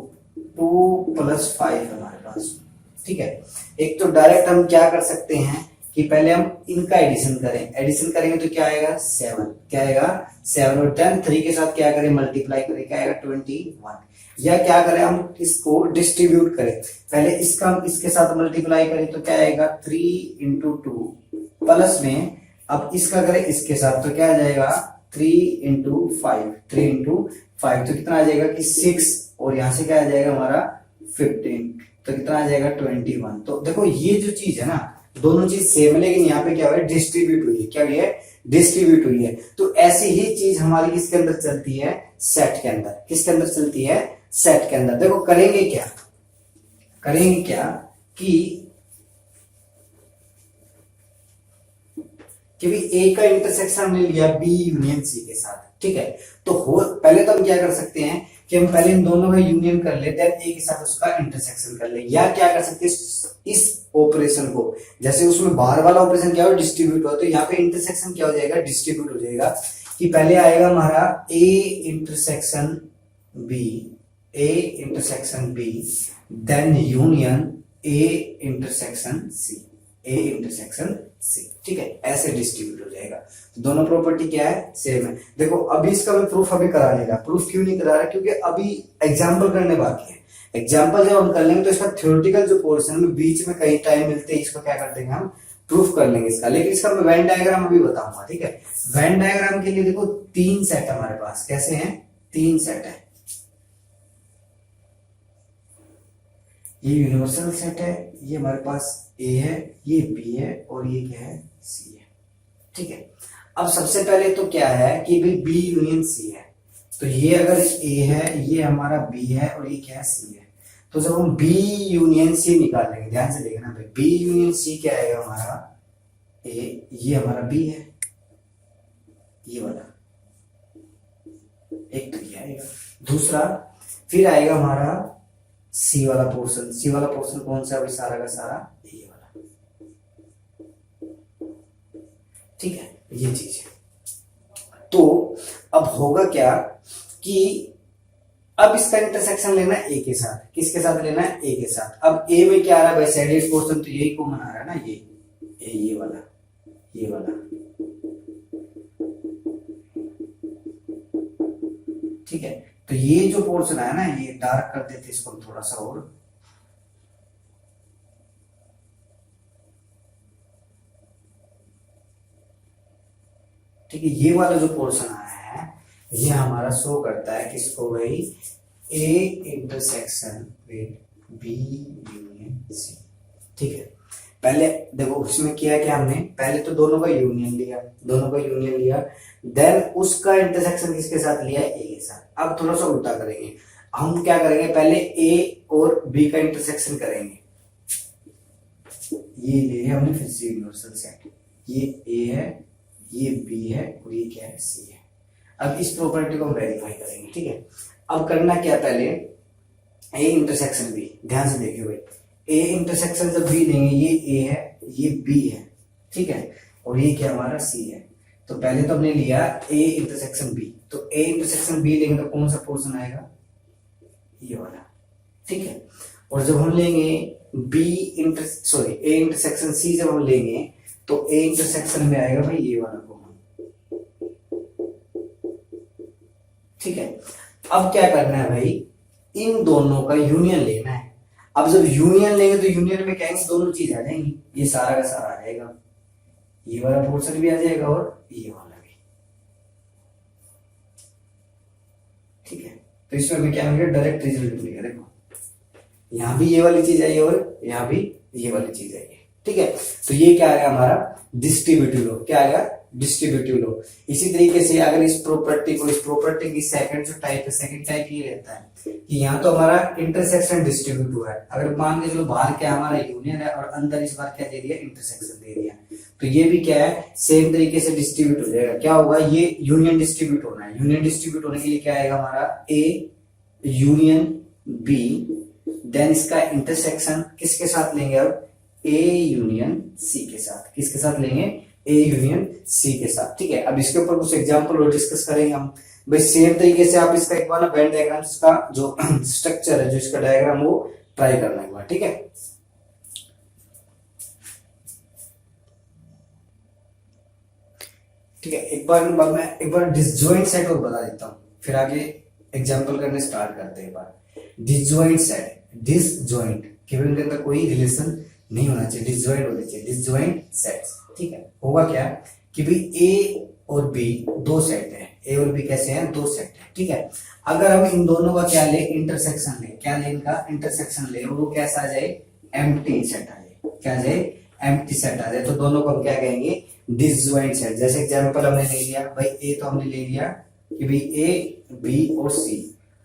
2 + 5 हमारे पास, ठीक है। एक तो डायरेक्ट हम क्या कर सकते हैं कि पहले हम इनका एडिशन करें, एडिशन करेंगे तो क्या आएगा? 7। क्या आएगा? 7। और 10 3 के साथ क्या करें? मल्टीप्लाई करें, क्या आएगा? 21। या क्या करें हम इसको डिस्ट्रीब्यूट करें, पहले इसका हम इसके साथ मल्टीप्लाई करें तो क्या आएगा? 3 into 2 प्लस में अब इसका करें इसके साथ तो क्या आ जाएगा? 3 इंटू 5, 3 इंटू 5 तो कितना आ जाएगा कि 6, और यहां से क्या आ जाएगा हमारा 15, तो कितना आ जाएगा 21। तो देखो ये जो चीज है ना, दोनों चीज सेम है, लेकिन यहाँ पे क्या हुआ है, डिस्ट्रीब्यूट हुई है। क्या हुई है, डिस्ट्रीब्यूट हुई है। तो ऐसी ही चीज हमारी किसके अंदर चलती है, सेट के अंदर। किसके अंदर चलती है, सेट के अंदर। देखो करेंगे क्या, करेंगे क्या कि भी ए का इंटरसेक्शन हमने लिया बी यूनियन सी के साथ, ठीक है। तो पहले तो हम क्या कर सकते हैं कि हम पहले इन दोनों का यूनियन कर लेते हैं, ए के साथ उसका इंटरसेक्शन कर ले, या क्या कर सकते हैं इस ऑपरेशन को, जैसे उसमें बाहर वाला ऑपरेशन क्या हो, डिस्ट्रीब्यूट हो, तो यहाँ पे इंटरसेक्शन क्या हो जाएगा, डिस्ट्रीब्यूट हो जाएगा। कि पहले आएगा हमारा A intersection B, A intersection B, then union A intersection C, A intersection C, ठीक है। ऐसे डिस्ट्रीब्यूट हो जाएगा। तो दोनों प्रॉपर्टी क्या है, सेम है। देखो अभी इसका मैं प्रूफ अभी करा नहीं रहा। प्रूफ क्यों नहीं करा रहा, क्योंकि अभी एग्जाम्पल करने बाकी है। एग्जाम्पल जब हम कर लेंगे तो इसका थ्योरेटिकल जो पोर्शन में बीच में कहीं टाइम मिलते हैं, इसको क्या कर देंगे हम, प्रूफ कर लेंगे इसका। लेकिन इसका मैं वेन डायग्राम अभी बताऊंगा, ठीक है। वेन डायग्राम के लिए देखो 3 सेट हमारे पास, कैसे हैं, 3 सेट है। ये यूनिवर्सल सेट है, ये हमारे पास ए है, ये बी है, और ये क्या है, सी है, ठीक है। अब सबसे पहले तो क्या है कि भाई बी यूनियन सी है, तो ये अगर ए है, ये हमारा बी है, और ये क्या है, सी है। तो जब हम बी यूनियन सी निकालेंगे, ध्यान से देखना भाई, बी यूनियन सी क्या आएगा हमारा, ए, ये हमारा बी है, ये वाला एक तो ये आएगा। दूसरा फिर आएगा हमारा सी वाला पोर्शन। सी वाला पोर्शन कौन सा है, सारा का सारा ये वाला, ठीक है, ये चीज है। तो अब होगा क्या कि अब इसका इंटरसेक्शन लेना है ए के साथ। किसके साथ लेना है, ए के साथ। अब ए में क्या आ रहा है भाई, साइडेड पोर्शन, तो यही कॉमन आ रहा है ना, ये वाला, ये वाला, ठीक है। तो ये जो पोर्शन है ना, ये डार्क कर देते इसको थोड़ा सा और, ठीक है। ये वाला जो पोर्शन आया है, ये हमारा शो करता है किसको भाई, A intersection with B union C, ठीक है। पहले देखो उसमें किया क्या हमने, पहले तो दोनों का यूनियन लिया, दोनों का यूनियन लिया, देन उसका इंटरसेक्शन किसके साथ लिया, ए के साथ। अब थोड़ा सा उल्टा करेंगे, हम क्या करेंगे, पहले ए और बी का इंटरसेक्शन करेंगे। ये ले हमने फिर से यूनिवर्सल सेट, ये ए है, ये बी है, और ये क्या है, सी है। अब इस प्रॉपर्टी को हम वेरीफाई करेंगे, ठीक है। अब करना क्या, पहले ए इंटरसेक्शन बी, ध्यान से देखिए भाई, ए इंटरसेक्शन जब बी लेंगे, ये ए है, ये बी है, ठीक है, और ये क्या हमारा सी है। तो पहले तो हमने लिया ए इंटरसेक्शन बी, तो ए इंटरसेक्शन बी लेंगे तो कौन सा पोर्शन आएगा, ये वाला, ठीक है। और जब हम लेंगे ए इंटरसेक्शन सी जब हम लेंगे, तो ए इंटरसेक्शन में आएगा भाई ये वाला कॉमन, ठीक है। अब क्या करना है भाई, इन दोनों का यूनियन लेना है। अब जब यूनियन लेंगे तो यूनियन में कहेंगे दोनों चीज आ जाएंगी, ये सारा का सारा आ जाएगा, ये वाला पोर्शन भी आ जाएगा और ये वाला भी, ठीक है। तो इसमें हमें क्या मिलेगा, डायरेक्ट रिजल्ट मिलेगा। देखो यहां भी ये वाली चीज आई और यहां भी ये वाली चीज आई है, ठीक है। तो ये क्या आएगा हमारा डिस्ट्रीब्यूटिव लॉ, क्या आएगा, डिस्ट्रीब्यूटिव लॉ। इसी तरीके से अगर इस प्रॉपर्टी की सेकंड जो टाइप है, सेकंड टाइप ये रहता है कि यहाँ तो हमारा इंटरसेक्शन डिस्ट्रीब्यूट हुआ है। अगर मान के चलो बाहर क्या हमारा यूनियन है और अंदर इस बार क्या दे दिया, इंटरसेक्शन दे दिया, तो ये भी क्या है, सेम तरीके से डिस्ट्रीब्यूट हो जाएगा। क्या होगा, ये यूनियन डिस्ट्रीब्यूट होना है। यूनियन डिस्ट्रीब्यूट होने के लिए क्या आएगा हमारा, ए यूनियन बी, देन इसका इंटरसेक्शन किसके साथ लेंगे, अब ए यूनियन सी के साथ। किसके साथ लेंगे, ए यूनियन सी के साथ, ठीक है। अब इसके ऊपर कुछ एग्जांपल और डिस्कस करेंगे हम भाई। सेम तरीके से आप इसका एक बार ना वेन डायग्राम का जो स्ट्रक्चर है, जो इसका डायग्राम, वो ट्राई करना एक बार, ठीक है। ठीक है, एक बार डिसजॉइंट सेट और बता देता हूं, फिर आगे एग्जांपल करने स्टार्ट करते हैं। एक बार डिसजॉइंट सेट, डिसजॉइंट केवल के अंदर कोई रिलेशन नहीं होना चाहिए, डिसजॉइंट होने चाहिए, डिसजॉइंट सेट्स, ठीक है। होगा क्या कि भाई ए और बी दो सेट है, ए और बी कैसे हैं, दो सेट है, ठीक है। अगर हम इन दोनों का क्या ले, इंटरसेक्शन ले, क्या ले, इनका इंटरसेक्शन ले, वो कैसा आ जाए, एम्प्टी सेट आ जाए, क्या आ जाए, एम्प्टी सेट आ जाए, तो दोनों को हम क्या कहेंगे, डिसजॉइंट सेट। जैसे एग्जांपल हमने ले लिया भाई, ए तो हमने ले लिया कि भाई ए बी और सी,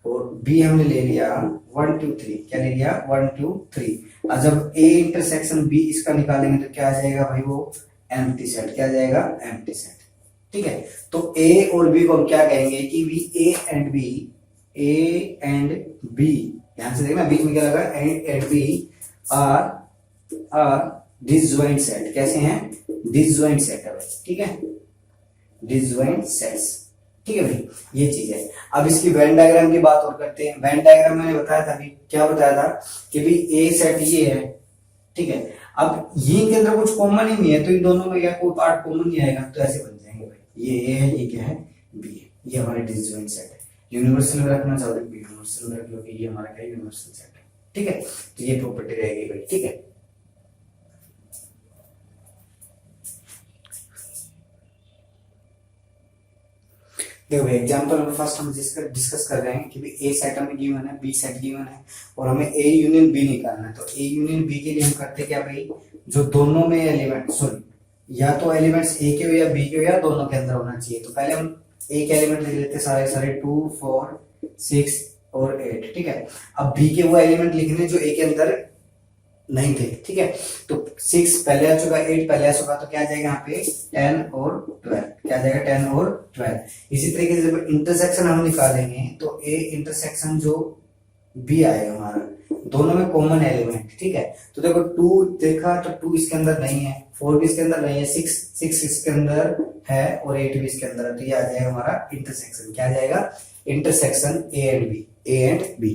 और बी हमने ले लिया 1 2 3, क्या ले लिया 1 2 3। और जब ए इंटरसेक्शन बी इसका निकालेंगे तो क्या आ जाएगा भाई, वो एम्प्टी सेट, क्या आ जाएगा, एम्प्टी सेट, ठीक है। तो ए और बी को हम क्या कहेंगे कि भी A and B, A and B, ध्यान से देखना बीच में क्या लगा, and B are disjoint set, कैसे हैं, डिसजॉइंट सेट है भाई, ठीक है, डिसजॉइंट सेट्स, ठीक है भाई, ये चीज है। अब इसकी वेन डायग्राम की बात और करते हैं। वेन डायग्राम मैंने बताया था अभी, क्या बताया था कि भाई ए सेट ये है, ठीक है। अब ये के अंदर कुछ कॉमन ही नहीं है, तो इन दोनों में क्या कोई पार्ट कॉमन नहीं आएगा, तो ऐसे बन जाएंगे भाई, ये ए है, ये क्या है, बी है, ये हमारे डिसजॉइंट सेट है। यूनिवर्सल में रखना चाहो तो यूनिवर्सल में रख लो कि ये हमारा क्या, यूनिवर्सल सेट है, ठीक है। तो ये प्रॉपर्टी रहेगी भाई, ठीक है। देखो एग्जांपल में फर्स्ट हम डिस्कस कर रहे हैं कि भाई ए सेट हमें गिवन है, बी सेट गिवन है, और हमें ए यूनियन बी निकालना है। तो ए यूनियन बी के लिए हम करते क्या भाई, जो दोनों में एलिमेंट, सॉरी, या तो एलिमेंट्स ए के हो या बी के हो या दोनों के अंदर होना चाहिए। तो पहले हम ए के एलिमेंट लिख लेते सारे सारे 2 4 6 और 8, ठीक है। अब बी के वो एलिमेंट लिखने जो ए के अंदर नहीं थे, ठीक है। तो 6 पहले आ चुका, 8 पहले आ चुका, तो क्या आ जाएगा यहाँ पे 10 और 12, क्या आ जाएगा 10 और 12। इसी तरीके से जब इंटरसेक्शन हम निकालेंगे तो ए इंटरसेक्शन जो बी आएगा हमारा, दोनों में कॉमन एलिमेंट, ठीक है। तो देखो 2 देखा तो 2 इसके अंदर नहीं है, 4 भी इसके अंदर नहीं है, 6 इसके अंदर है और 8 भी इसके अंदर है, तो ये आ जाएगा हमारा इंटरसेक्शन, क्या आ जाएगा, intersection A and B, A and B.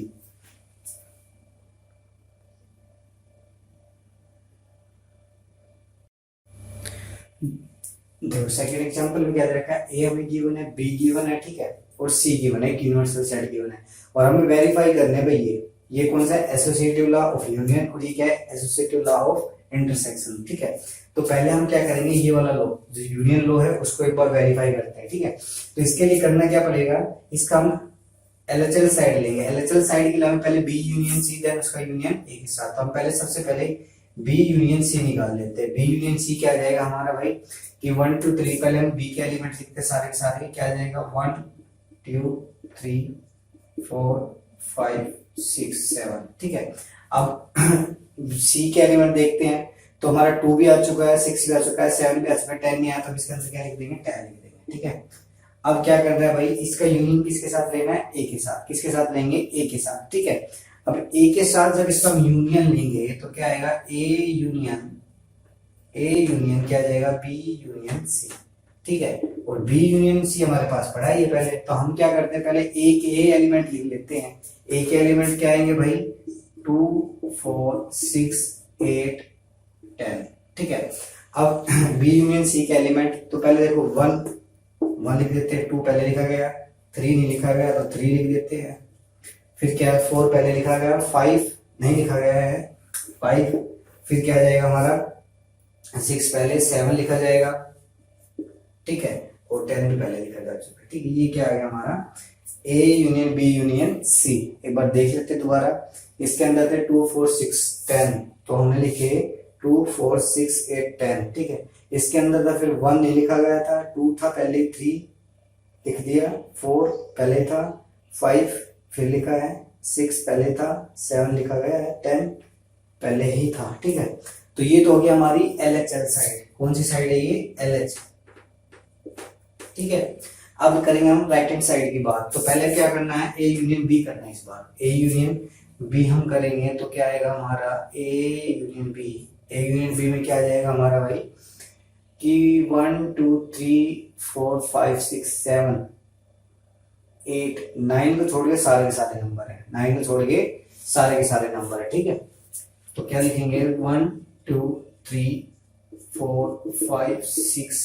देखो सेकंड एग्जांपल में क्या दे रखा है, ए हमें गिवन है, बी गिवन है, ठीक है, और सी गिवन है, एक यूनिवर्सल सेट गिवन है, और हमें वेरीफाई करना है भाई ये कौन सा है, एसोसिएटिव लॉ ऑफ यूनियन, और ये क्या है, एसोसिएटिव लॉ ऑफ इंटरसेक्शन, ठीक है। तो पहले हम क्या करेंगे, ये वाला लॉ जो यूनियन लॉ है उसको एक बार वेरीफाई करते हैं, ठीक है। तो इसके लिए करना क्या पड़ेगा, इसका हम एलएचएल साइड लेंगे। एलएचएल साइड के लिए हमें पहले बी यूनियन सी, देन उसका यूनियन ए के साथ। तो हम पहले सबसे पहले बी यूनियन सी निकाल लेते हैं। बी यूनियन सी क्या आ जाएगा हमारा भाई कि 1 2 3, पहले हम बी के एलिमेंट लिखते सारे के सारे, क्या आ जाएगा 1 2 3 4 5 6 7, ठीक है। अब सी के एलिमेंट देखते हैं, तो हमारा 2 भी आ चुका है, 6 भी आ चुका है, 7 भी आ चुका है, 10 नहीं आया, तो इसके अंदर क्या लिख देंगे, 10 लिख देंगे, ठीक है। अब क्या करना है भाई, इसका यूनियन किसके साथ लेना है, ए के साथ। किसके साथ लेंगे, ए के साथ, ठीक है। अब ए के साथ जब इसका यूनियन लेंगे तो क्या आएगा, ए यूनियन क्या आ जाएगा, बी यूनियन सी, ठीक है। और बी यूनियन सी हमारे पास पड़ा है ये पहले, तो हम क्या करते हैं, पहले ए के एलिमेंट लिख लेते हैं। ए के एलिमेंट क्या आएंगे भाई, 2 4 6 8 10, ठीक है। अब बी यूनियन सी के एलिमेंट, तो पहले देखो 1 लिख देते हैं, 2 पहले लिखा गया, 3 नहीं लिखा गया तो 3 लिख देते हैं। फिर क्या है, 4 पहले लिखा गया, 5 नहीं लिखा गया है, 5। फिर क्या आ जाएगा हमारा 6 पहले, 7 लिखा जाएगा, ठीक है, और 10 भी पहले लिखा जा चुका है, ठीक है। ये क्या आ गया हमारा, A union B union C. एक बार देख लेते दोबारा, इसके अंदर थे 2 4 6 10, तो हमने लिखे 2 4 6 8 10, ठीक है। इसके अंदर था फिर 1 नहीं लिखा गया था, 2 था पहले, 3 लिख दिया, 4 पहले था, 5 फिर लिखा है, 6 पहले था, 7 लिखा गया है, 10 पहले ही था, ठीक है। तो ये तो हो गया हमारी एलएचएल साइड। कौन सी साइड है ये, एलएच, ठीक है। अब करेंगे हम राइट हैंड साइड की बात। तो पहले क्या करना है, ए यूनियन बी करना है इस बार। ए यूनियन बी हम करेंगे तो क्या आएगा हमारा, A union B. A union B में क्या आ जाएगा हमारा भाई कि 1 2 3 4 5 6 7 8 9 को छोड़ के सारे के सारे नंबर है, 9 को छोड़ के सारे के सारे नंबर है, ठीक है। तो क्या लिखेंगे, 1 2 3 4 5 6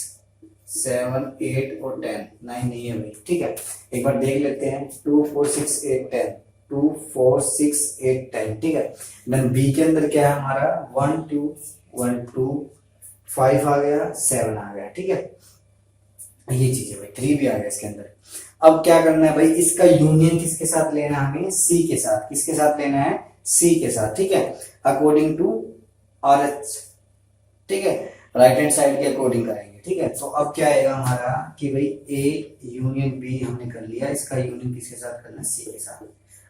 7 8 और 10, 9 नहीं है भाई, ठीक है। एक बार देख लेते हैं, 2 4 6 8 10, 2 4 6 8 10, ठीक है। देन बी के अंदर क्या है हमारा, 1 2 1 2 5 आ गया, 7 आ गया, ठीक है। ये चीज है भाई, 3 भी आ गया इसके अंदर। अब क्या करना है भाई, इसका यूनियन किसके साथ लेना है हमें, सी के साथ। किसके साथ लेना है, सी के साथ, ठीक है, अकॉर्डिंग टू आर एच, ठीक है, राइट हैंड साइड के अकॉर्डिंग करेंगे, ठीक है। तो अब क्या आएगा हमारा कि भाई ए यूनियन बी हमने कर लिया, इसका यूनियन किसके साथ करना है, सी के साथ।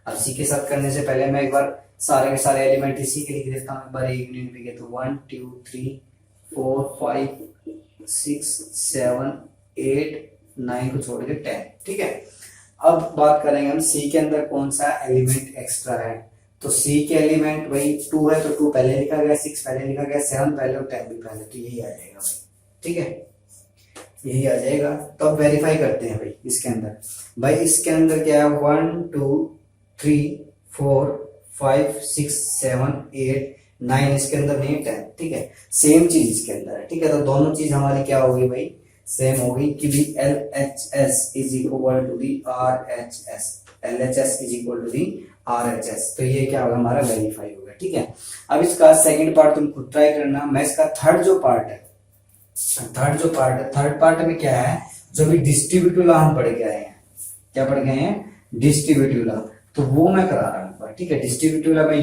अब सी के साथ करने से पहले मैं एक बार सारे के सारे एलिमेंट इसी के लिख देता हूँ, एक बार ए यूनियन बी के, तो 1 2 3 4 5 6 7 8 9 को छोड़ के 10, ठीक है। अब बात करेंगे हम सी के अंदर कौन सा एलिमेंट एक्स्ट्रा है, तो सी के एलिमेंट भाई 2 है, तो 2 पहले लिखा गया, 6 पहले लिखा गया, 7 पहले और 10 भी पहले, तो यही आ जाएगा भाई, ठीक है, यही आ जाएगा। तो अब वेरीफाई करते हैं भाई इसके अंदर। भाई इसके अंदर क्या है, 1 2 3 4 5 6 7 8 9, इसके अंदर नहीं 10, ठीक है। सेम चीज इसके अंदर है, ठीक है। तो दोनों चीज हमारी क्या होगी भाई, सेम होगी कि भी L H S is equal to the R H S, L H S is equal to the R H S. तो ये क्या होगा, हमारा वेरीफाई होगा, ठीक है। अब इसका सेकंड पार्ट तुम खुद ट्राई करना। मैं इसका थर्ड जो पार्ट है, थर्ड पार्ट में क्या है, जो भी डिस्ट्रीब्यूटिव लॉ हम पढ़ के आए हैं, क्या पढ़ गए हैं, डिस्ट्रीब्यूटिव लॉ, तो वो मैं करा रहा हूँ, ठीक है। डिस्ट्रीब्यूटिव लॉ में